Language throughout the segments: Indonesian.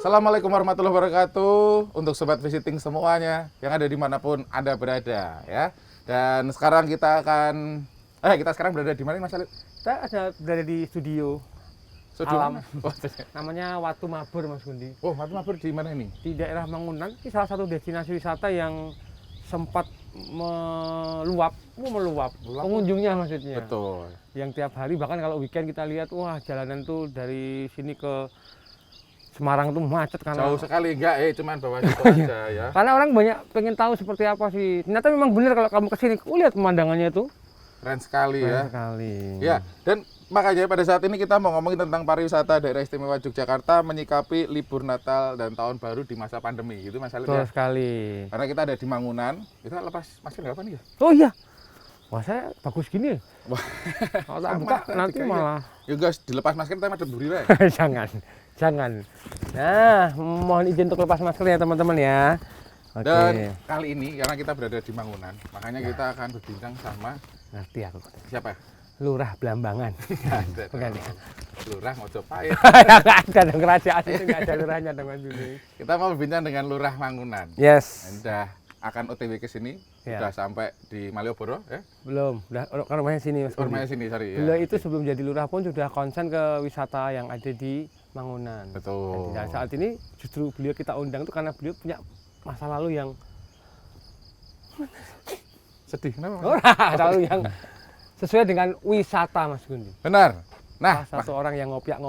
Assalamualaikum warahmatullahi wabarakatuh untuk sobat visiting semuanya yang ada dimanapun Anda berada ya. Dan sekarang kita sekarang berada di mana Mas Alif? Kita ada berada di studio Alam. alam. Namanya Watu Mabur, Mas Gundi. Oh, Watu Mabur di mana ini? Di daerah Mangunan, ini salah satu destinasi wisata yang sempat meluap. Pengunjungnya maksudnya. Betul. Yang tiap hari, bahkan kalau weekend kita lihat, wah jalanan tuh dari sini ke Semarang tuh macet karena Jauh sekali enggak, cuman bawa situ aja ya. karena orang banyak pengen tahu seperti apa sih. Ternyata memang benar kalau kamu kesini, lihat pemandangannya itu. Keren sekali ya. Keren sekali. Ya, dan makanya pada saat ini kita mau ngomongin tentang pariwisata daerah istimewa Yogyakarta menyikapi libur Natal dan Tahun Baru di masa pandemi. Itu Mas Alif Betul ya. sekali. Karena kita ada di Mangunan, kita lepas masker nggak apa nih ya? Oh iya. Wah, saya bagus gini. Wah, Kalau tak sama buka tadi nanti kayaknya. malah Ya guys, dilepas masker kita ada duri lah. jangan. Nah, mohon izin untuk lepas masker ya teman-teman ya. Oke. Dan kali ini karena kita berada di Mangunan, makanya kita akan berbincang sama Ngerti aku. siapa? Lurah Blambangan. Ada. Bukan ya? Lurah Mojopahit. Nggak ada dong, kerajaan itu nggak ada lurahnya teman ini. Kita mau berbincang dengan Lurah Mangunan. Yes. Sudah akan OTW ke sini, Ya. sudah sampai di Malioboro ya. Belum. Udah kan rumahnya sini Mas. Budi. Rumahnya sini, sorry ya. Beliau itu sebelum jadi lurah pun sudah konsen ke wisata yang ada di Mangunan. Betul. Dan saat ini justru beliau kita undang itu karena beliau punya masa lalu yang Sedih kenapa? Mas? masa lalu yang sesuai dengan wisata Mas Gundi. Benar. Nah, Salah satu orang yang ngopiak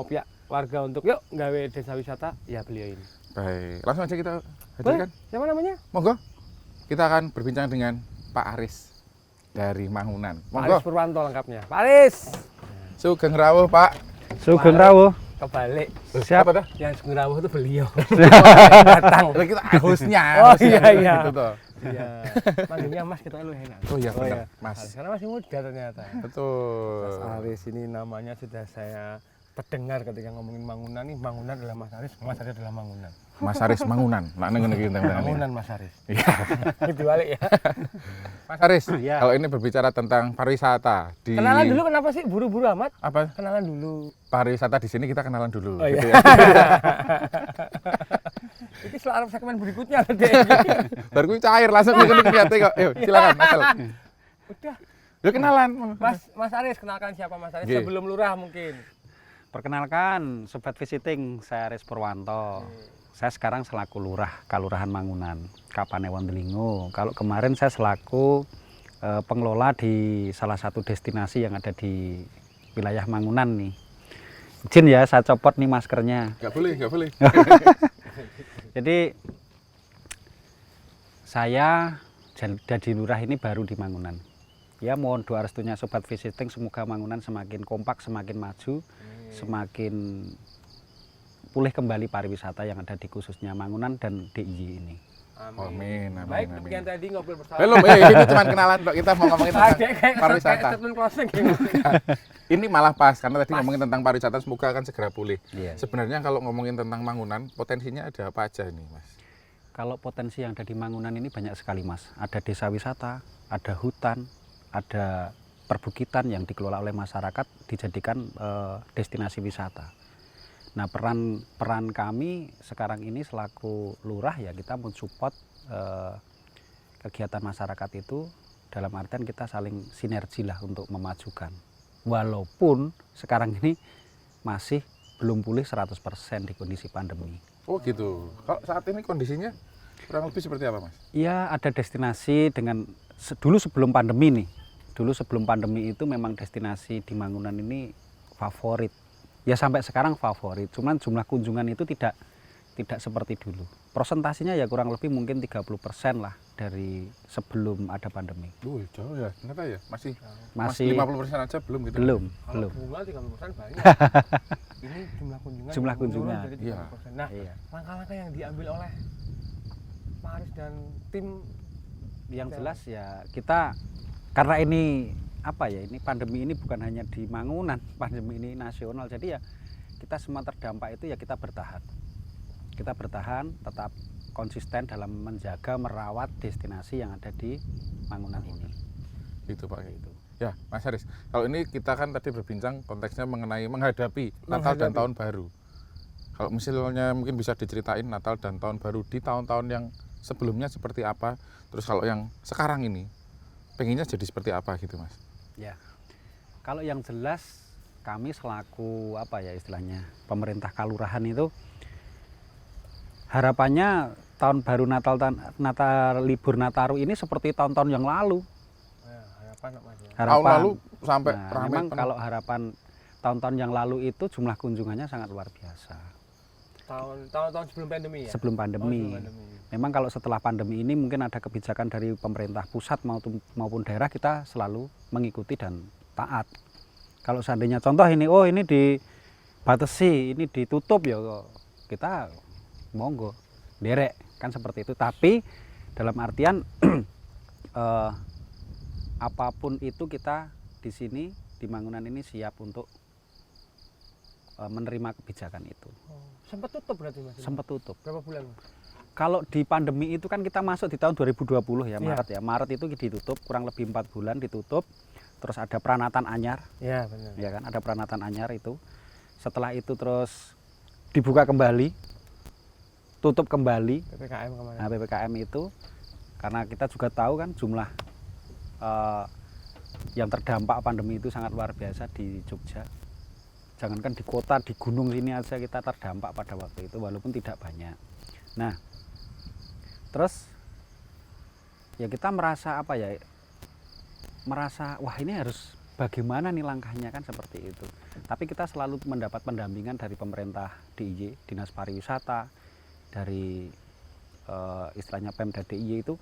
warga untuk yuk gawe desa wisata, ya beliau ini. baik. Langsung aja kita Boleh? hadirkan. Siapa namanya? Monggo. Kita akan berbincang dengan Pak Aris dari Mangunan. Pak Monggo. Aris Purwanto lengkapnya. Pak Aris. Sugeng rawuh, Pak. Sugeng rawuh. Kebalik. Siapa dah? Yang Sugeng Rawuh itu beliau. Datang. Kita hostnya. Oh, hostnya, iya. Gitu toh. Iya. Manggilnya Mas kita lu enak. Oh iya, benar. iya. Mas. Karena masih muda ternyata. Mas Betul. Aris ini namanya sudah saya terdengar ketika ngomongin Mangunan nih. Mangunan adalah Mas Aris adalah Mangunan. Mas Aris Mangunan. Nak nengen Mangunan Mas Aris. Iya. Itu balik ya. Mas Aris, Iya. kalau ini berbicara tentang pariwisata di Kenalan dulu kenapa sih buru-buru amat? apa? Kenalan dulu. Pariwisata di sini kita kenalan dulu. Oh iya. gitu ya. Ini selalu segmen berikutnya deh. Baru kuwi cair langsung ngene kok. Yuk, silakan Asal. Udah. Yuk kenalan. Mas Aris, kenalkan siapa Mas Aris Nggih. sebelum lurah mungkin. Perkenalkan, Sobat Visiting, saya Aris Purwanto. Saya sekarang selaku lurah Kalurahan Mangunan, Kapanewon Delingo. Kalau kemarin saya selaku pengelola di salah satu destinasi yang ada di wilayah Mangunan nih. Izin ya, saya copot nih maskernya. Enggak boleh. Jadi saya jadi lurah ini baru di Mangunan. Ya mohon doa restunya Sobat Visiting, semoga Mangunan semakin kompak, semakin maju, semakin pulih kembali pariwisata yang ada di khususnya Mangunan dan DIY ini. Amin. Baik, demikian tadi ngobrol bersama. Belum, ini cuma kenalan Pak. Kita mau ngomongin tentang pariwisata. Kayak statement closing gimana? Ini malah pas karena tadi ngomongin tentang pariwisata, semoga akan segera pulih. Iya. Sebenarnya kalau ngomongin tentang Mangunan, potensinya ada apa aja ini, Mas? Kalau potensi yang ada di Mangunan ini banyak sekali, Mas. Ada desa wisata, ada hutan, ada perbukitan yang dikelola oleh masyarakat dijadikan destinasi wisata. Nah, peran kami sekarang ini selaku lurah ya kita mensupport kegiatan masyarakat itu dalam artian kita saling sinergi lah untuk memajukan. Walaupun sekarang ini masih belum pulih 100% di kondisi pandemi. Oh gitu. Kalau saat ini kondisinya kurang lebih seperti apa, Mas? Iya, ada destinasi dengan dulu sebelum pandemi nih. Dulu sebelum pandemi itu memang destinasi di Mangunan ini favorit. Ya sampai sekarang favorit. Cuman jumlah kunjungan itu tidak seperti dulu. Persentasinya ya kurang lebih mungkin 30% lah dari sebelum ada pandemi. Jauh ya. Ternyata ya masih Masih 50% aja belum gitu. belum. Kalau bunga 30% banyak. Ini jumlah kunjungan. Jumlah kunjungan. Jadi Iya. 30%. Nah, Iya. langkah-langkah yang diambil oleh Pak Aris dan tim Yang jelas ya kita karena ini apa ya, ini pandemi ini bukan hanya di Mangunan, pandemi ini nasional. Jadi ya kita semua terdampak itu ya kita bertahan. Kita bertahan tetap konsisten dalam menjaga merawat destinasi yang ada di Mangunan ini. Gitu Pak. Gitu. Ya, Mas Haris. Kalau ini kita kan tadi berbincang konteksnya mengenai menghadapi Natal dan Tahun Baru. Kalau misalnya mungkin bisa diceritain Natal dan Tahun Baru di tahun-tahun yang sebelumnya seperti apa, terus kalau yang sekarang ini pengennya jadi seperti apa gitu Mas? Ya. Kalau yang jelas kami selaku apa ya istilahnya pemerintah kalurahan itu harapannya tahun baru libur Nataru ini seperti tahun-tahun yang lalu. Harapan apa Mas? Tahun lalu sampai Nah, ramai memang penuh. kalau harapan tahun-tahun yang lalu itu jumlah kunjungannya sangat luar biasa. Tahun sebelum pandemi ya? Sebelum pandemi. Sebelum pandemi. Memang kalau setelah pandemi ini mungkin ada kebijakan dari pemerintah pusat maupun daerah, kita selalu mengikuti dan taat. Kalau seandainya contoh ini, oh ini dibatasi, ini ditutup ya kita monggo, derek kan seperti itu. Tapi dalam artian apapun itu kita di sini di Mangunan ini siap untuk menerima kebijakan itu. Sempat tutup berarti Mas? Sempat tutup. Berapa bulan? Kalau di pandemi itu kan kita masuk di tahun 2020 ya, Iya. Maret ya. Maret itu ditutup, kurang lebih 4 bulan ditutup. Terus ada peranatan anyar, Iya benar. ya kan? Ada peranatan anyar itu. Setelah itu terus dibuka kembali, tutup kembali. PPKM kemarin. Nah, PPKM itu karena kita juga tahu kan jumlah yang terdampak pandemi itu sangat luar biasa di Jogja. Jangankan di kota, di gunung sini aja kita terdampak pada waktu itu walaupun tidak banyak. Nah, terus ya kita merasa apa ya? Merasa wah ini harus bagaimana nih langkahnya kan seperti itu. Tapi kita selalu mendapat pendampingan dari pemerintah DIY, Dinas Pariwisata, dari istilahnya Pemda DIY itu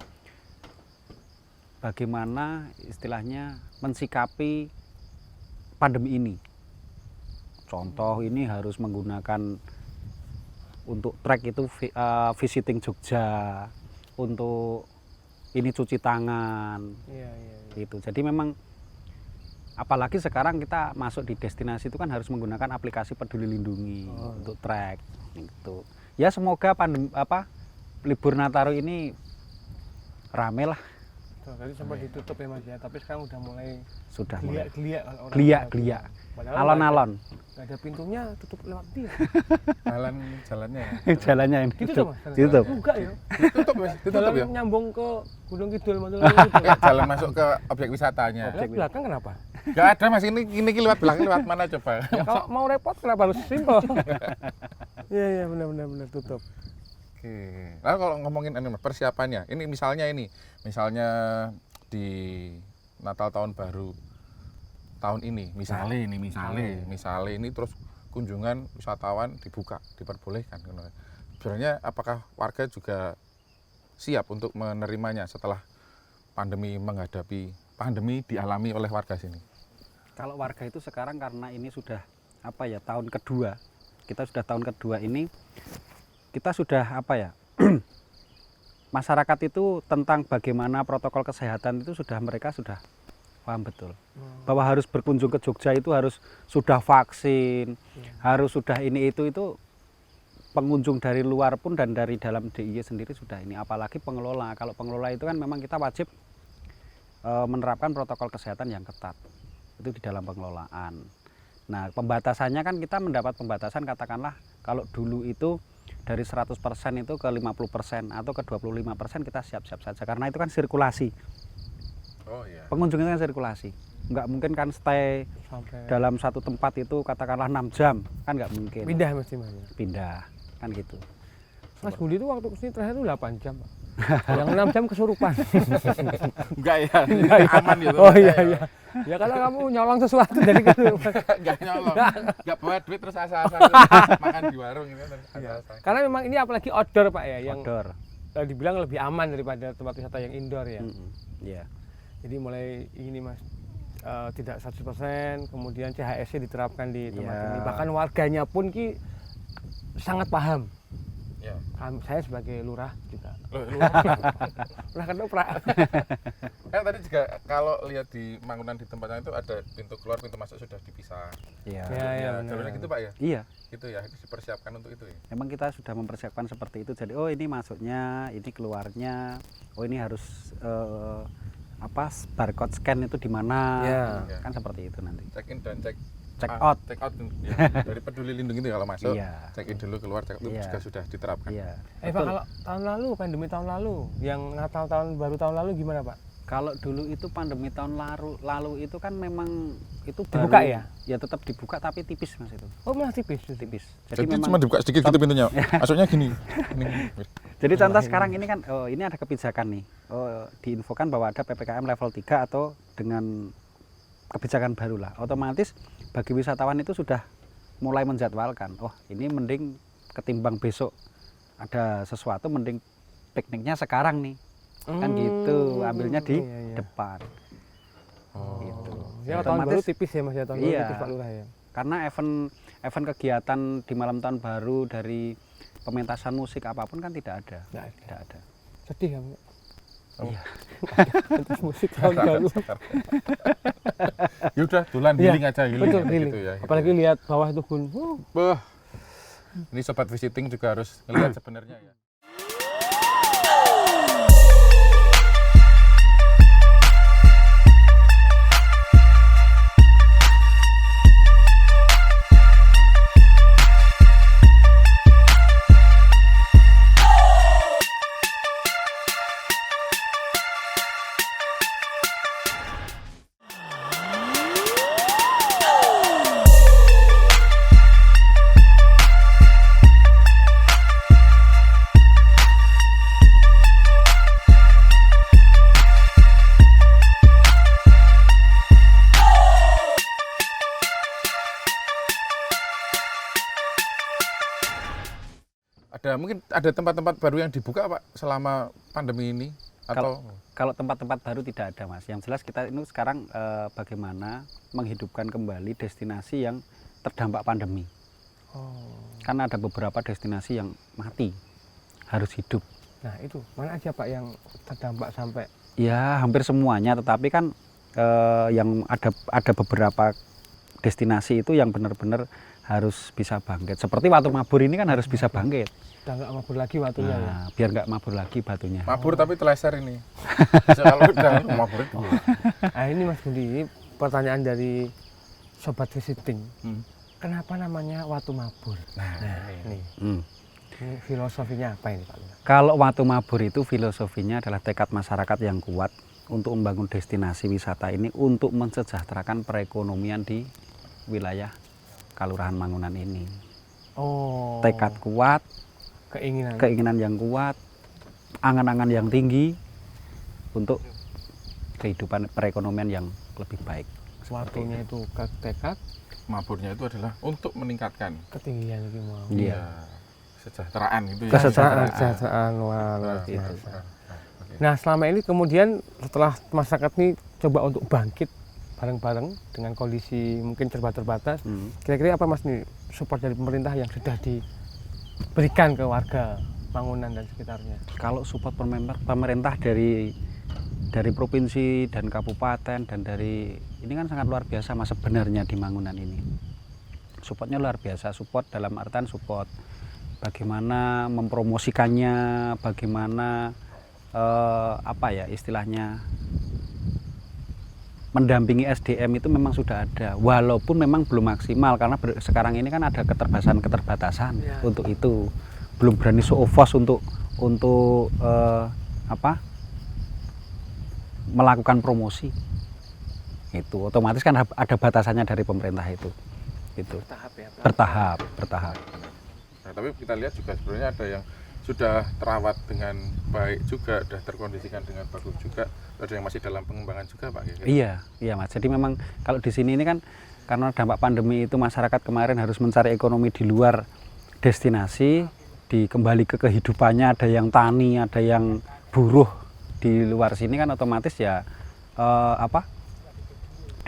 bagaimana istilahnya mensikapi pandemi ini. Contoh ini harus menggunakan untuk trek itu visiting Jogja, untuk ini cuci tangan, Iya. gitu. Jadi memang apalagi sekarang kita masuk di destinasi itu kan harus menggunakan aplikasi Peduli Lindungi untuk trek, gitu. Ya semoga libur Nataru ini rame lah. Tadi sempat ditutup ya Mas ya, tapi sekarang udah mulai Sudah mulai geliat. alon-alon. Nggak ada pintunya, tutup lewat dia. Jalannya ya. Jalannya ini Ditutup Mas? ditutup. Enggak ya. Ditutup Mas, ditutup Jalan ya. nyambung ke Gunung Kidul Mantulangi itu. Jalan masuk ke objek wisatanya. Lah, belakang kenapa? Gak ada Mas, ini lewat belakang, lewat mana coba? Ya, kalau mau repot kenapa harus simpel? Iya benar tutup. Oke. Lalu kalau ngomongin Mas, persiapannya, ini misalnya di Natal Tahun Baru tahun ini, misalnya ini terus kunjungan wisatawan diperbolehkan. Sebenarnya apakah warga juga siap untuk menerimanya setelah menghadapi pandemi dialami oleh warga sini? Kalau warga itu sekarang karena ini sudah tahun kedua, kita sudah tahun kedua ini, kita sudah masyarakat itu tentang bagaimana protokol kesehatan itu mereka sudah paham betul. Bahwa harus berkunjung ke Jogja itu harus sudah vaksin, harus sudah ini itu pengunjung dari luar pun dan dari dalam DIY sendiri sudah ini. Apalagi pengelola. Kalau pengelola itu kan memang kita wajib menerapkan protokol kesehatan yang ketat. Itu di dalam pengelolaan. Nah, pembatasannya kan kita mendapat pembatasan katakanlah kalau dulu itu dari 100% itu ke 50% atau ke 25% kita siap-siap saja karena itu kan sirkulasi. Oh iya. Pengunjung itu kan sirkulasi. Nggak mungkin kan stay Sampai dalam satu tempat itu katakanlah 6 jam, kan nggak mungkin. pindah mesti Mas. Pindah, kan gitu. Mas Budi itu waktu kesini terakhir itu 8 jam Pak. Yang 6 jam kesurupan. Enggak ya, aman gitu. Oh iya. Ya kalau kamu nyolong sesuatu dari kesurupan. Enggak nyolong. Enggak bawa duit terus asal-asal makan di warung gitu. Asal-asal. Karena memang ini apalagi outdoor Pak ya, yang Outdoor. dibilang lebih aman daripada tempat wisata yang indoor ya. Iya. Jadi mulai ini Mas tidak 100%, kemudian CHSC diterapkan di tempat Iya. ini. Bahkan warganya pun sangat paham. Ya. Saya sebagai lurah juga. Lurah Ketoprak. Kan tadi juga kalau lihat di bangunan di tempatnya itu ada pintu keluar, pintu masuk sudah dipisah. Iya. Ya, benar. Jalurnya gitu Pak ya? Iya. Gitu ya, itu dipersiapkan untuk itu ya. Emang kita sudah mempersiapkan seperti itu. Jadi oh ini masuknya, ini keluarnya. Oh ini harus barcode scan itu di mana? Iya. Kan seperti itu nanti. Check in dan check check out. Check out ya, dari Peduli Lindungi itu kalau masuk, Iya. check in dulu keluar, check out itu Iya. juga sudah diterapkan. Iya. Pak, kalau tahun lalu, pandemi tahun lalu, yang Natal tahun baru tahun lalu gimana Pak? Kalau dulu itu pandemi tahun lalu itu kan memang itu Dibuka baru, ya? Ya tetap dibuka tapi tipis Mas itu. Oh malah tipis. Tipis. Jadi cuma dibuka sedikit gitu pintunya. Masuknya gini. Jadi contoh sekarang ini kan ini ada kebijakan nih. Diinfokan bahwa ada PPKM level 3 atau dengan kebijakan baru lah. Otomatis bagi wisatawan itu sudah mulai menjadwalkan. Oh, ini mending ketimbang besok ada sesuatu mending pikniknya sekarang nih. Kan gitu, ambilnya di iya. depan. Oh. Gitu. Ya tahun baru Otomatis tipis ya Mas ya, tahun baru Iya. tipis Pak Lurah ya. karena event kegiatan di malam tahun baru dari pementasan musik apapun kan tidak ada. Nggak ada. Tidak ada. Sedih kan? Iya. Pentas musik tahun baru. Ya udah, tulan Iya, healing aja, healing Betul, gitu healing. ya. gitu. Apalagi lihat bawah itu pun. Bah. Ini sobat visiting juga harus ngelihat sebenarnya ya. Mungkin ada tempat-tempat baru yang dibuka Pak selama pandemi ini atau Kalau tempat-tempat baru tidak ada Mas. Yang jelas kita ini sekarang bagaimana menghidupkan kembali destinasi yang terdampak pandemi. Oh. Karena ada beberapa destinasi yang mati, harus hidup. Nah itu mana aja Pak yang terdampak sampai? Ya hampir semuanya, tetapi kan yang ada beberapa destinasi itu yang benar-benar harus bisa bangkit. Seperti Watu Mabur ini kan harus bisa bangkit. Udah nggak mabur lagi waktunya ya. Nah, biar nggak mabur lagi batunya. mabur tapi teleser ini. Bisa kalau udah mabur itu. Nah ini Mas Budi, ini pertanyaan dari sobat visiting. Kenapa namanya Watu Mabur? Nah ini filosofinya apa ini Pak Lurah? Kalau Watu Mabur itu filosofinya adalah tekad masyarakat yang kuat untuk membangun destinasi wisata ini untuk mensejahterakan perekonomian di wilayah Kalurahan Mangunan ini. Oh. Tekad kuat, keinginan yang kuat, angan-angan yang tinggi untuk kehidupan perekonomian yang lebih baik. Waktunya itu ke tekad, Maburnya itu adalah untuk meningkatkan ketinggian itu mau. Iya. Kesejahteraan gitu ya. Kesejahteraan luar biasa. Nah selama ini kemudian setelah masyarakat ini coba untuk bangkit bareng-bareng dengan kondisi mungkin terbatas, kira-kira apa Mas nih support dari pemerintah yang sudah diberikan ke warga Mangunan dan sekitarnya? Kalau support pemerintah dari provinsi dan kabupaten dan dari ini kan sangat luar biasa Mas sebenarnya di Mangunan ini. Supportnya luar biasa, support dalam artian support bagaimana mempromosikannya, bagaimana apa ya istilahnya mendampingi SDM itu memang sudah ada, walaupun memang belum maksimal karena sekarang ini kan ada keterbatasan Ya. untuk itu, belum berani show of force untuk melakukan promosi. Itu otomatis kan ada batasannya dari pemerintah itu. Bertahap ya. Bertahap. Nah, tapi kita lihat juga sebenarnya ada yang sudah terawat dengan baik juga, sudah terkondisikan dengan bagus juga, ada yang masih dalam pengembangan juga Pak. Iya Mas. Jadi memang kalau di sini ini kan karena dampak pandemi itu masyarakat kemarin harus mencari ekonomi di luar destinasi, kembali ke kehidupannya, ada yang tani, ada yang buruh di luar sini kan otomatis ya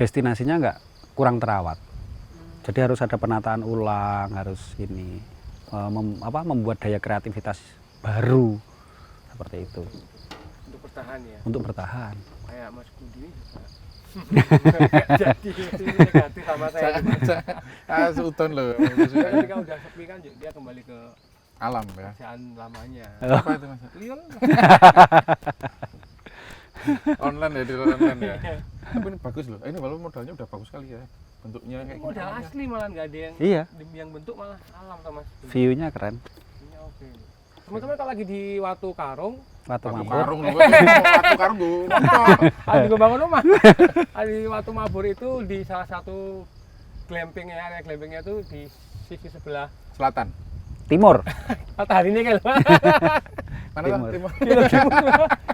destinasinya nggak kurang terawat. Jadi harus ada penataan ulang, harus ini. Membuat daya kreativitas baru seperti itu Untuk bertahan ya. untuk bertahan. Kayak Mas Budi jadi negatif sama saya. Sutun loh. Ketika udah sepi kan dia kembali ke Alam ya. kerjaan lamanya. Apa itu Mas? Lihat Online ya, di online ya. Tapi ini bagus loh. Ini walaupun modalnya udah bagus sekali ya. bentuknya kayak Modal gimana? asli malah nggak ada Iya, yang bentuk malah alam tuh Mas. view-nya keren. Iya, oke. Teman-teman kalau lagi di Watu Karung, Watu Watu Mabur. karung loh. Watu karung gue. ada di bangun rumah. Ada di Watu Mabur itu di salah satu glamping ya, area glampingnya itu di sisi sebelah Selatan. Timur. mataharinya kan. Mana lah? Timur. Timur.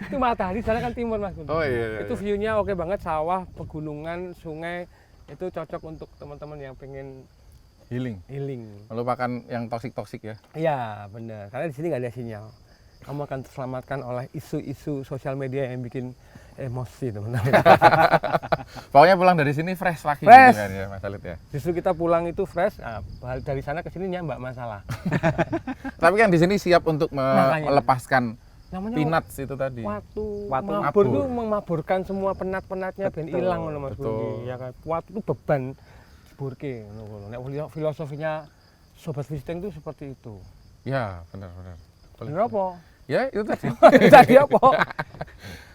Itu matahari, sana kan timur Mas. Oh iya. Itu view-nya oke banget, sawah, pegunungan, sungai. Itu cocok untuk teman-teman yang pengen Healing. healing. Melupakan yang toksik-toksik ya. Iya, benar. Karena di sini nggak ada sinyal. Kamu akan terselamatkan oleh isu-isu sosial media yang bikin emosi, teman-teman. Pokoknya pulang dari sini fresh lagi Fresh. gitu kan ya Mas Alit ya. Justru kita pulang itu fresh, nah, dari sana ke sini mbak masalah. Tapi kan di sini siap untuk Makanya. melepaskan Namanya peanuts itu tadi. Watu Watu mabur mabur. itu memaburkan semua penat-penatnya ben Betul, hilang ngono Mas betul. Budi. Ya kan. Watu itu beban burke ngono. Nek filosofinya sobat visiting itu seperti itu. Ya, benar-benar. Bener apa? Ya, itu tadi. Tadi apa?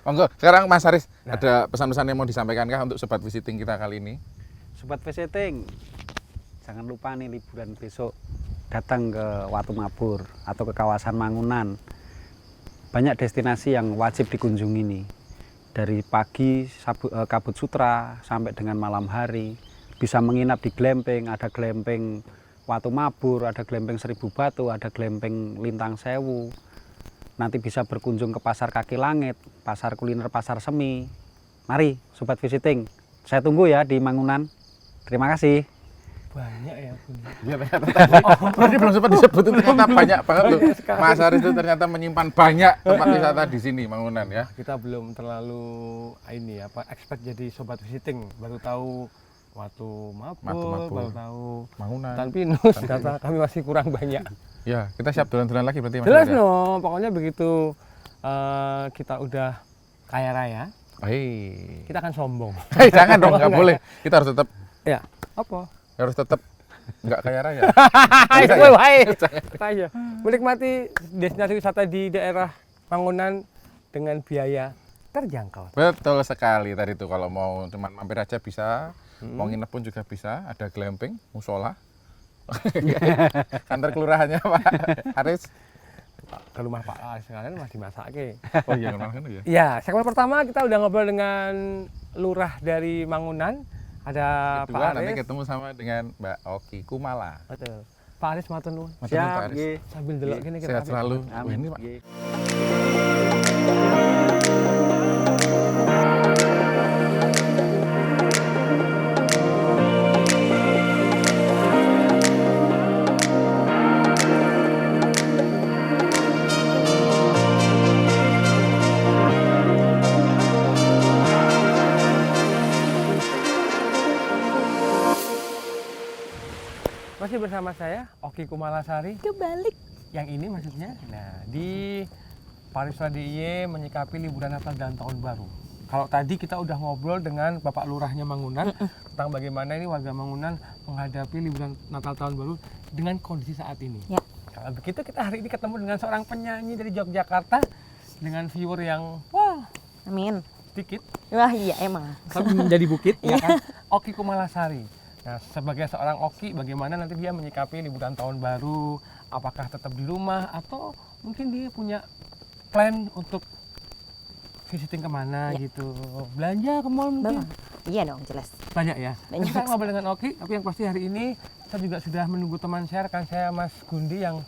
Monggo, sekarang Mas Haris ada pesan-pesan yang mau disampaikan kah untuk sobat visiting kita kali ini? Sobat visiting, jangan lupa nih liburan besok datang ke Watu Mabur atau ke kawasan Mangunan. Banyak destinasi yang wajib dikunjungi nih. Dari pagi Kabut Sutra sampai dengan malam hari. Bisa menginap di glamping, ada glamping Watu Mabur, ada glamping Seribu Batu, ada glamping Lintang Sewu. Nanti bisa berkunjung ke Pasar Kaki Langit, pasar kuliner Pasar Semi. Mari Sobat Visiting, saya tunggu ya di Mangunan. Terima kasih. Banyak ya Budi. Iya, ternyata tadi belum sempat disebut itu ternyata banyak banget loh. Mas Haris itu ternyata menyimpan banyak tempat wisata di sini Mangunan ya. Kita belum terlalu ini apa expect jadi sobat visiting, baru tahu Watu Watu Mabur, Mabur. baru tahu Mangunan. Tan Pinus, ternyata kami masih kurang banyak. Ya, kita siap dolan-dolan lagi berarti Mas Jelas Haris ya? no, pokoknya begitu kita udah kaya raya, Hei. kita akan sombong. Hei, jangan dong, nggak boleh. Kita harus tetap Ya, apa? nggak kaya raya. Ayo, kowe wae. Kaya. Menikmati destinasi wisata di daerah Mangunan dengan biaya terjangkau. Betul sekali tadi tuh, kalau mau cuman mampir aja bisa, mau nginep pun juga bisa, ada glamping, musola. Kantor kelurahannya Pak Haris. Ke rumah Pak Aris sekalian masih masake. Oh iya, kenal kan ya? Ya, segmen pertama kita udah ngobrol dengan lurah dari Mangunan. Ada Pak Kedua nanti Aris. ketemu sama dengan Mbak Oki Kumala. Betul. Pak Aris matur nuwun. Matur nuwun, Pak Aris. nggih. Sambil delok kene kita. Sehat selalu. Wah, Amin. ini Pak. Nggih. Masih bersama saya Oki Kumalasari. Kebalik. Yang ini maksudnya, nah di Pariswa DIY menyikapi liburan Natal dan Tahun Baru. Kalau tadi kita udah ngobrol dengan Bapak Lurahnya Mangunan tentang bagaimana ini warga Mangunan menghadapi liburan Natal Tahun Baru dengan kondisi saat ini. Ya. Kalau begitu kita hari ini ketemu dengan seorang penyanyi dari Yogyakarta dengan viewer yang wah Amin. sedikit Wah iya emang. tapi menjadi bukit ya kan. Oki Kumalasari. Nah, sebagai seorang Oki, bagaimana nanti dia menyikapi liburan tahun baru? Apakah tetap di rumah atau mungkin dia punya plan untuk visiting kemana Ya. gitu? Belanja ke mall mungkin? Bang. Iya dong jelas. Banyak ya? Banyak. Saya ngobrol dengan Oki, tapi yang pasti hari ini saya juga sudah menunggu teman saya, rekan saya Mas Gundi yang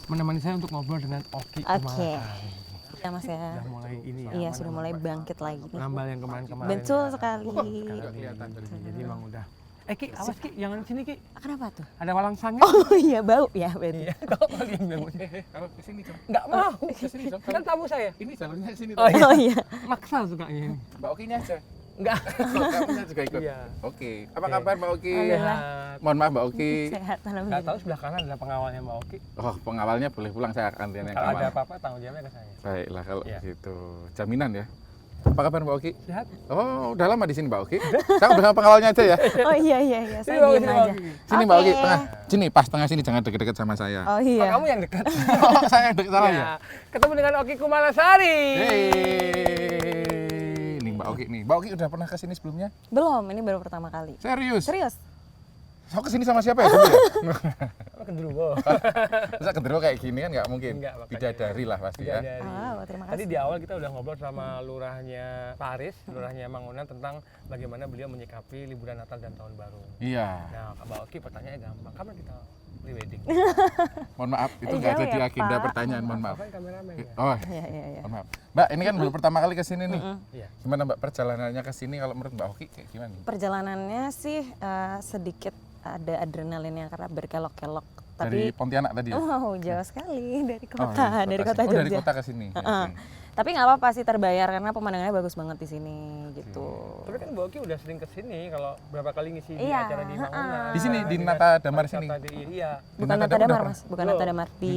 menemani saya untuk ngobrol dengan Oki Oke. Kumalasari. Ya mas ya. Sudah mulai ini ya? Iya sudah mulai bangkit lagi nih. Nambal yang kemarin-kemarin. Betul ya. sekali. Nggak kelihatan dari sini. Jadi emang udah. Ki, awas Ki, jangan sini Ki. Kenapa tuh? Ada walang sangit. Oh iya bau ya berarti. Iya, kau lagi yang bilang Kalau ke sini, Cong. nggak mau. Ke sini, Cong. Kan tamu saya. Ini jalurnya sini. Oh, Cong. Oh iya. Maksa sukanya ini. Mbak Okinya aja. Enggak. Kamunya juga ikut. Iya. Oke. Apa Oke. kabar Mbak Oki? Alhamdulillah. Mohon maaf Mbak Oki. Sehat Nggak alhamdulillah. tahu sebelah kanan ada pengawalnya Mbak Oki. Oh, pengawalnya boleh pulang, saya akan yang Kalau kawal. ada apa-apa tanggung jawabnya ke saya. Baiklah kalau Iya. gitu. Jaminan ya. Apa kabar Mbak Oki? Sehat? Oh, udah lama di sini Mbak Oki. Saya bersama pengawalnya aja ya. Oh iya iya iya. Saya Sini, Mbak Oki, diam Mbak aja. Oki. Sini Mbak Oki, Oke. tengah. Sini, pas tengah sini, jangan deket-deket sama saya. Oh Oh, iya. kamu yang dekat. Oh, saya yang deket salah ya? Iya. Ketemu dengan Oki Kumalasari. Hei, ini Mbak Oki nih. Mbak Oki udah pernah kesini sebelumnya? Belum, ini baru pertama kali. Serius? Serius? So kesini sama siapa ya dulu ya? Kedua. Masa gendero kayak gini kan nggak mungkin. Enggak, makanya. Bidadari lah pasti ya. Wow, terima Tadi kasih. di awal kita udah ngobrol sama lurahnya Paris, lurahnya Mangunan tentang bagaimana beliau menyikapi liburan Natal dan Tahun Baru. Iya. Nah, Mbak Oki pertanyaannya gampang. Kapan kita pre-wedding? Mohon maaf, itu nggak Jauh ada di ya, agenda Pak. pertanyaan. Mohon maaf. Apa kameramen ya? Oh, Iya, iya, iya. mohon maaf. Mbak, ini kan baru pertama kali kesini nih. Iya. Gimana Mbak perjalanannya ke sini kalau menurut Mbak Oki kayak gimana? Perjalanannya sih sedikit ada adrenalinnya karena berkelok-kelok. Dari Tapi Pontianak tadi ya? wow, jauh sekali dari Oh, kota, iya, dari sini. kota Oh, Jogja. dari kota ke sini. Ya, Heeh. oke. Tapi nggak apa-apa sih terbayar karena pemandangannya bagus banget di sini gitu. Tapi kan Mbak Oki udah sering kesini kalau berapa kali ngisi di Iya, acara di Mangunan. Di sini, di Nata Damar sini? Iya. Bukan Nata Nata Damar Damar, udah Mas. Bukan Belum. Nata Damar di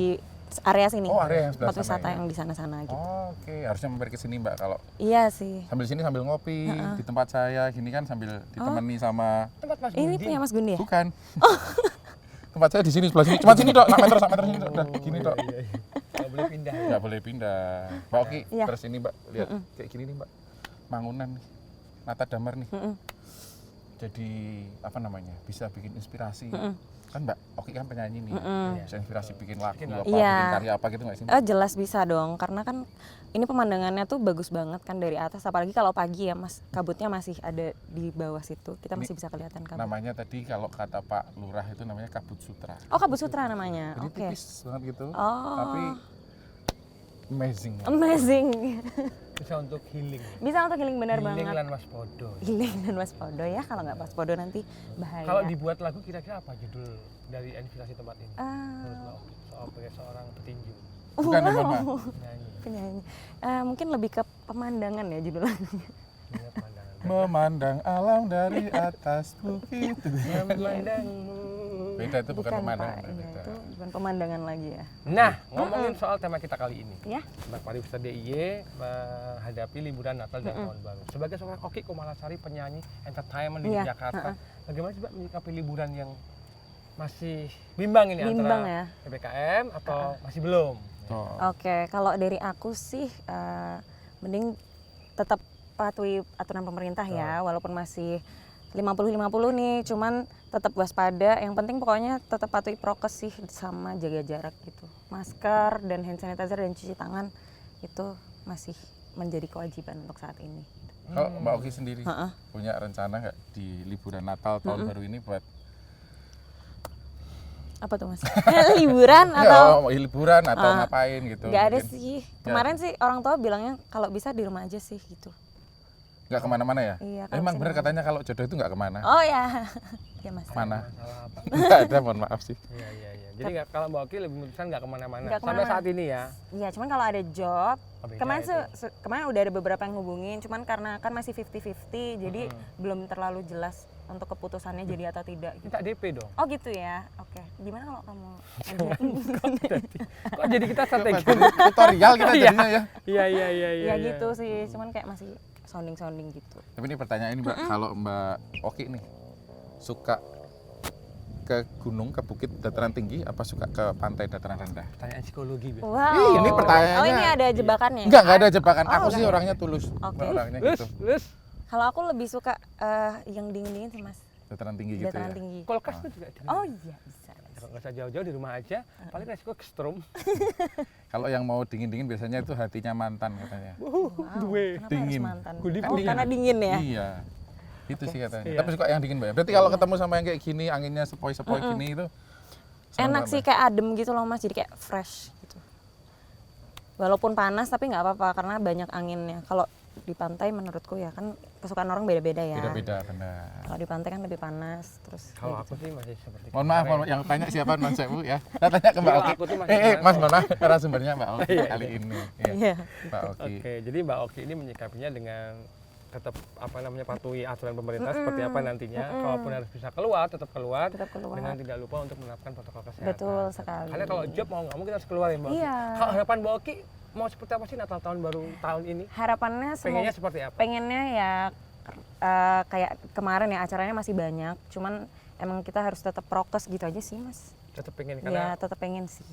area sini. Oh, area yang sebelah Tempat sana wisata ya? yang di sana-sana gitu. Oh, oke, harusnya mampir ke sini Mbak kalau Iya sih. sambil sini sambil ngopi di tempat saya gini kan sambil ditemani sama Tempat Mas Ini Budi. punya Mas Gundi ya? bukan. Tempat saya di sini sebelah sini. Cuma sini dok, sak meter sini dok. Udah gini dok. Nggak boleh pindah ya. Nggak boleh pindah. Mbak Oki, Iya. terus ini Mbak lihat kayak gini nih Mbak. Mangunan nih. Nata Damar nih. Jadi apa namanya? Bisa bikin inspirasi. Kan Mbak Oki kan penyanyi nih. Bisa inspirasi bikin lagu apa, Iya. bikin karya apa gitu nggak sih? Jelas bisa dong, karena kan ini pemandangannya tuh bagus banget kan dari atas, apalagi kalau pagi ya Mas, kabutnya masih ada di bawah situ, kita masih bisa kelihatan kabut. Namanya tadi kalau kata Pak Lurah itu namanya kabut sutra. Oh, Kabut Sutra namanya, Jadi oke. tipis banget gitu. Oh. Tapi amazing. Amazing. Bisa untuk healing. Bisa untuk healing benar Healing banget. lan Waspodo. Healing dan waspodo ya, kalau nggak waspodo nanti bahaya. Kalau dibuat lagu kira-kira apa judul dari inspirasi tempat ini? Ah, Menurut Mbak Oki, sebagai seorang petinju, Bukan ya, Mbak? penyanyi, penyanyi. Mungkin lebih ke pemandangan ya judul lagunya. punya pemandangan. Memandang alam dari atas bukit. Memandangmu. Beda itu bukan pemandangan. Pak, iya, beda. itu bukan pemandangan lagi ya. Nah, ngomongin soal tema kita kali ini. Ya. Tentang pariwisata DIY menghadapi liburan Natal dan Tahun Baru. Sebagai seorang Oki Kumalasari, penyanyi entertainment di Iya, Jakarta, bagaimana sih Mbak menyikapi liburan yang masih bimbang ini Bimbang antara ya. PPKM atau masih belum? Oh. Oke, kalau dari aku sih mending tetap patuhi aturan pemerintah ya, walaupun masih 50-50 nih, cuman tetap waspada. Yang penting pokoknya tetap patuhi prokes sih sama jaga jarak gitu. Masker dan hand sanitizer dan cuci tangan itu masih menjadi kewajiban untuk saat ini. Kalau Mbak Oki sendiri punya rencana nggak di liburan Natal tahun baru ini buat Apa tuh Mas? Liburan atau? ya, liburan atau ngapain gitu? Nggak ada mungkin? sih. Kemarin sih orang tua bilangnya kalau bisa di rumah aja sih gitu. Nggak kemana-mana ya? Iya, kalau Emang bisa bener di rumah. katanya kalau jodoh itu nggak kemana? Oh ya, ya Mas. Mana? Masalah apa? Nggak ada, mohon maaf sih. Iya, iya, iya. Jadi kalau Mbak Oki lebih memutuskan nggak kemana-mana. Nggak Sampai kemana-mana. saat ini ya. Iya, cuman kalau ada job, Oh, beda kemarin itu. kemarin udah ada beberapa yang hubungin, cuman karena kan masih 50-50, jadi belum terlalu jelas untuk keputusannya jadi atau tidak. Gitu. Minta DP dong. Oh gitu ya, oke. Gimana kalau kamu? Kok jadi kita strategi? Tutorial kita jadinya ya. Iya, iya, iya, iya. Ya gitu sih, cuman kayak masih sounding gitu. Tapi ini pertanyaan ini Mbak, kalau Mbak Oki nih suka ke gunung, ke bukit dataran tinggi, apa suka ke pantai dataran rendah? Pertanyaan psikologi, Beb. Wow. Ih, ini pertanyaannya. Oh ini ada jebakannya? Enggak ada jebakan. Oh, Aku sih enggak. orangnya tulus. Oke. Orangnya Lus, gitu. lus. Kalau aku lebih suka yang dingin-dingin sih Mas, Dataran tinggi gitu dataran ya. tinggi. Kulkas tuh juga dingin. Oh iya bisa. Nggak usah jauh-jauh di rumah aja, paling resiko kesetrum. Kalau yang mau dingin-dingin biasanya itu hatinya mantan katanya. Duwe. Kenapa Dingin. harus mantan? Gulip Oh dingin. karena dingin ya? Iya. Itu sih katanya. Iya. Tapi suka yang dingin Mbak. Berarti kalau ketemu sama yang kayak gini, anginnya sepoi-sepoi gini itu seneng Enak banget, sih Mbak? kayak adem gitu loh Mas, jadi kayak fresh gitu. Walaupun panas tapi nggak apa-apa karena banyak anginnya. Kalau di pantai menurutku ya kan kesukaan orang beda-beda ya. Beda-beda benar. Kalau di pantai kan lebih panas terus. Kalau kayak aku sih masih seperti Mohon maaf, kemarin. yang tanya siapa non Sewu ya. Kita tanya ke Mbak Kalau Oki. aku tuh masih Mas, mohon maaf, narasumbernya Mbak Oki Iya, kali iya. ini. Iya. Iya. Mbak Oki. Oke, jadi Mbak Oki ini menyikapinya dengan tetap patuhi aturan pemerintah seperti apa nantinya. Kalaupun harus bisa keluar, tetap keluar. Tetap keluar. Dengan tidak lupa untuk menerapkan protokol kesehatan. Betul sekali. Karena kalau job mau nggak mau kita harus keluar ya Mbak Oki. Iya. Kalau harapan Mbak Oki mau seperti apa sih Natal tahun baru tahun ini? Harapannya Pengennya semoga seperti apa? pengennya ya kayak kemarin ya acaranya masih banyak, cuman emang kita harus tetap prokes gitu aja sih Mas. Tetap pengen Ya karena tetap pengen sih.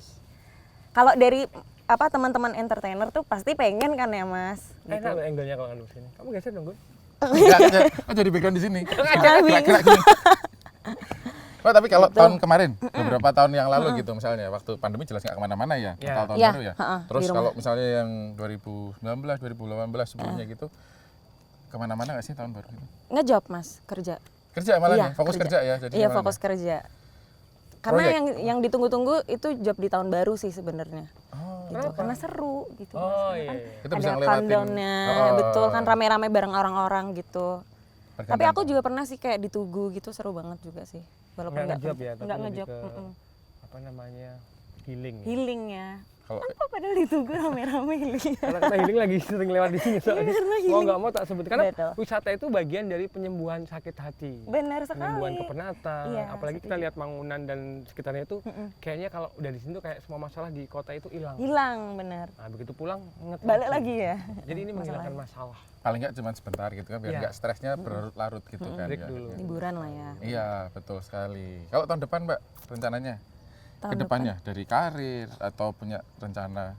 Kalau dari apa teman-teman entertainer tuh pasti pengen kan ya Mas. Gitu. Enak loh angle-nya kalau anu sini. Kamu geser dong, Gun. Jadi background di sini. Kami. Gerak-gerak gini. Oh, tapi kalau tahun kemarin, beberapa tahun yang lalu gitu misalnya, waktu pandemi jelas nggak kemana-mana ya, Ya. tahun Ya, baru ya. ha-ha, Terus di rumah. kalau misalnya yang 2019, 2018 sebelumnya gitu, kemana-mana nggak sih tahun baru gitu? Ngejob Mas, kerja. Kerja malah Iya, ya, fokus kerja ya. Jadi Iya, gimana? fokus kerja. Karena Proyek? yang ditunggu-tunggu itu job di tahun baru sih sebenarnya. Oh, Gitu. Karena seru gitu. Oh, Mas. iya, Kan iya. Kita bisa ada ngelewatin. countdown-nya, Oh. betul kan rame-rame bareng orang-orang gitu. Tapi Bergantian. aku juga pernah sih kayak di Tugu gitu, seru banget juga sih. Walaupun Nggak ngejob ya, tapi nggak lebih ngejob, ke mm-mm. apa namanya? Healing. Ya. Healing ya. Kalau Apa padahal di Tugu rame-rame healing. Karena kita healing lagi sering lewat di sini soalnya. karena Mau healing. nggak mau tak sebut karena Betul. wisata itu bagian dari penyembuhan sakit hati. Benar sekali. Penyembuhan kepenatan, Iya, apalagi kita setuju. lihat Mangunan dan sekitarnya itu kayaknya kalau udah di sini tuh kayak semua masalah di kota itu hilang. Hilang benar. Nah, begitu pulang nget Balik lagi ya. Jadi ini menghilangkan masalah. paling nggak cuma sebentar gitu kan, biar Iya. nggak stresnya berlarut-larut gitu kan. Break ya. dulu. Liburan lah ya. Iya, betul sekali. Kalau tahun depan Mbak, rencananya? Tahun Kedepannya dari karir atau punya rencana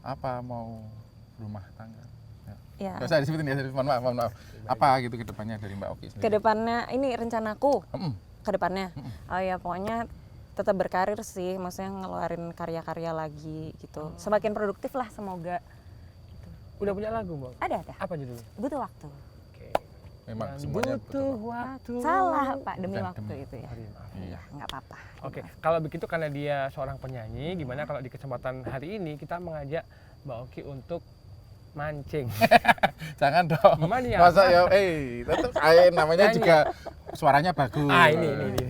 apa, mau rumah tangga? Ya. Ya. Nggak usah disebutin ya, mohon maaf, mohon maaf. Apa gitu kedepannya dari Mbak Oki sendiri? Kedepannya ini rencanaku. Mm-mm. Kedepannya, oh ya pokoknya tetap berkarir sih, maksudnya ngeluarin karya-karya lagi gitu. Semakin produktif lah semoga. Udah punya lagu, Bang? Ada. Apa judulnya? Butuh waktu. Oke. Memang Yang semuanya butuh butuh. waktu. Salah Pak, demi Bukan waktu demi. itu ya. Sorry, maaf. Iya. Nggak apa-apa. Oke, kalau begitu karena dia seorang penyanyi, gimana kalau di kesempatan hari ini kita mengajak Mbak Oki untuk mancing? Jangan dong. Gimana ya? Masa ya, tetap saya namanya Nyanyi. juga suaranya bagus. Ah, ini.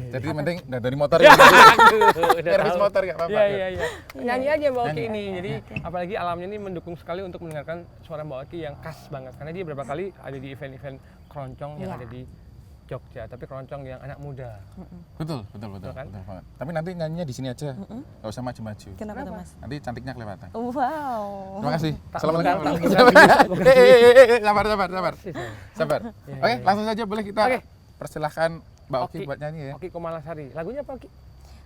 Jadi mending dari motor Ya, ini. aduh, udah Servis tahu. motor nggak apa-apa. Iya, ya. iya. Nyanyi aja Mbak Oki Nyanyi. ini. Jadi apalagi alamnya ini mendukung sekali untuk mendengarkan suara Mbak Oki yang khas banget. Karena dia beberapa kali ada di event-event keroncong yang Iya. ada di Jogja, tapi keroncong yang anak muda. Betul kan? betul banget. Tapi nanti nyanyinya di sini aja. Nggak usah maju-maju. Kenapa tuh Mas? Nanti cantiknya kelewatan. Wow. Terima kasih. Tak Assalamualaikum. bukan, tak bukan. Sabar. Persis, ya. Sabar. Iya, Oke, iya. langsung saja boleh kita Oke. persilahkan Mbak Oki Oki. buat nyanyi ya. Oki Komalasari. Lagunya apa Oki?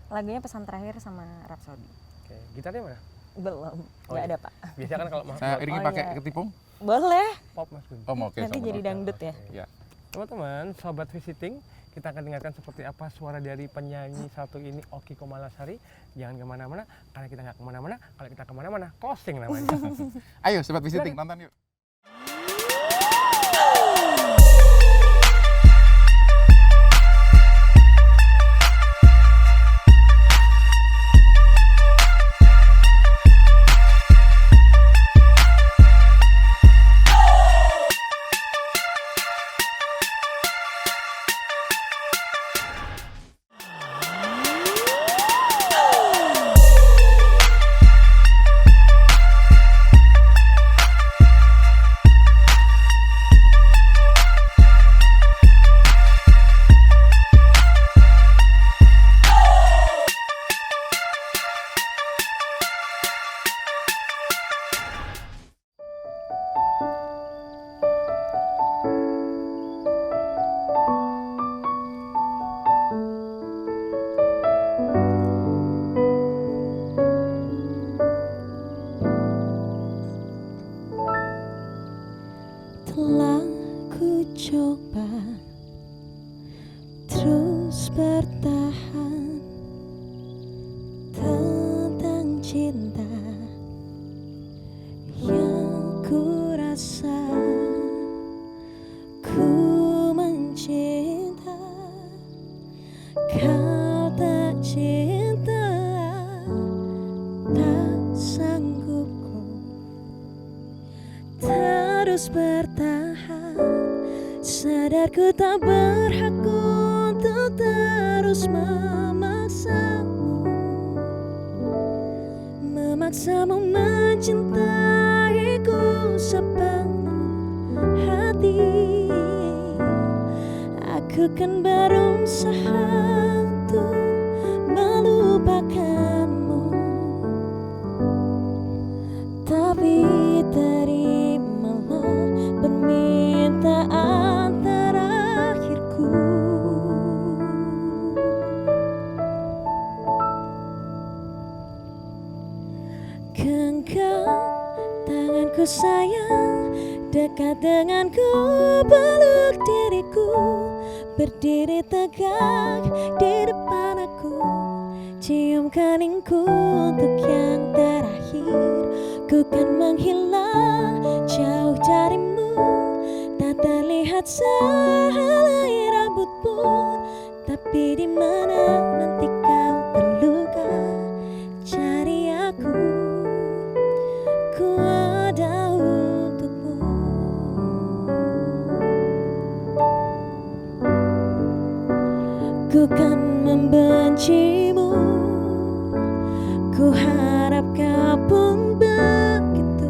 Lagunya Pesan Terakhir sama Rhapsody. Oke, gitarnya mana? Belum, Oh, nggak iya. ada Pak. Biasa kan kalau Saya iringi Oh, pakai iya. ketipung. Boleh. pop Mas Gun. Oke. Nanti jadi dangdut ya. Ya. Teman-teman, sobat visiting, kita akan dengarkan seperti apa suara dari penyanyi satu ini, Oki Komalasari. Jangan kemana-mana, karena kita nggak kemana-mana. Kalau kita kemana-mana, closing namanya. Ayo sobat visiting nonton yuk. Telah ku coba terus bertahan tentang cinta yang ku rasa. Ku mencinta, kau tak cinta, tak sanggup ku terus bertahan. Sadar ku tak berhak untuk terus memaksamu mencintaiku sepenuh hati. Aku kan berusaha untuk melupakanmu, tapi terimalah permintaan terakhirku. Genggam tanganku sayang, dekat denganku, peluk diriku, berdiri tegak di depan aku, cium keningku untuk yang terakhir. Ku kan menghilang jauh darimu, tak terlihat sehelai rambut pun, tapi di mana nanti kau terluka, cari aku, ku ada untukmu. Ku kan membencimu, ku harap kau pun begitu.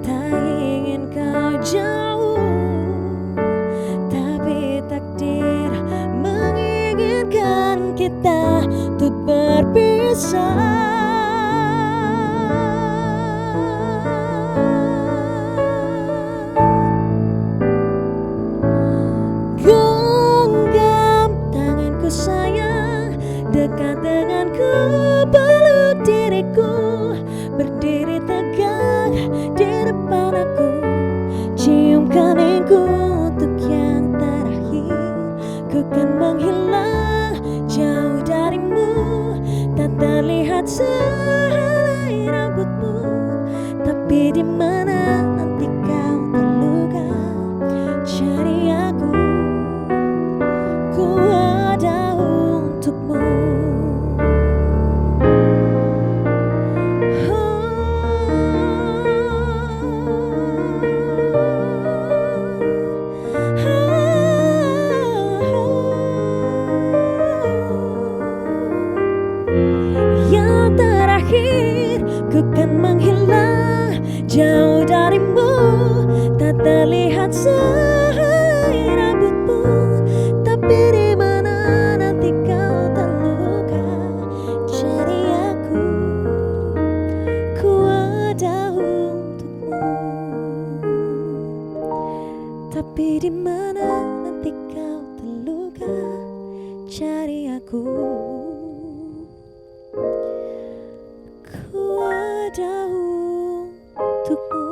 Tak ingin kau jauh, tapi takdir menginginkan kita untuk berpisah. Genggam tanganku sayang, dekat denganku, peluk diriku, berdiri tegak di depan aku, cium keningku untuk yang terakhir. Ku kan menghilang jauh darimu, tak terlihat sehelai rambutmu, tapi di mana nanti kau terluka, cari aku, ku ada untukmu. Yang terakhir, ku kan menghilang jauh darimu, tak terlihat sehelai rambut pun, tapi di mana nanti kau terluka, cari aku, ku ada untukmu. Tapi di mana nanti kau terluka, cari aku, ku ada untukmu.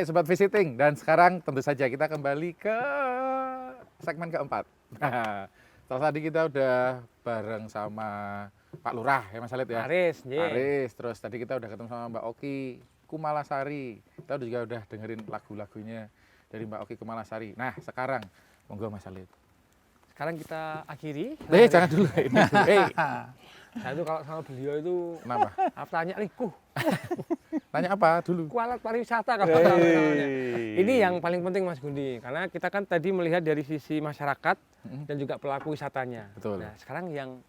Hai Sobat Visiting, dan sekarang tentu saja kita kembali ke segmen keempat. Nah, setelah tadi kita udah bareng sama Pak Lurah ya Mas Alit ya. Aris, Aris, terus tadi kita udah ketemu sama Mbak Oki Kumalasari. Kita juga udah dengerin lagu-lagunya dari Mbak Oki Kumalasari. Nah, sekarang monggo Mas Alit. Sekarang kita akhiri. Jangan dulu ini. Saya itu kalau sama beliau itu Kenapa? tanya Riku, Tanya apa dulu? kualat pariwisata kalau namanya. Ini yang paling penting Mas Gundi, karena kita kan tadi melihat dari sisi masyarakat dan juga pelaku wisatanya. Betul. Nah, sekarang yang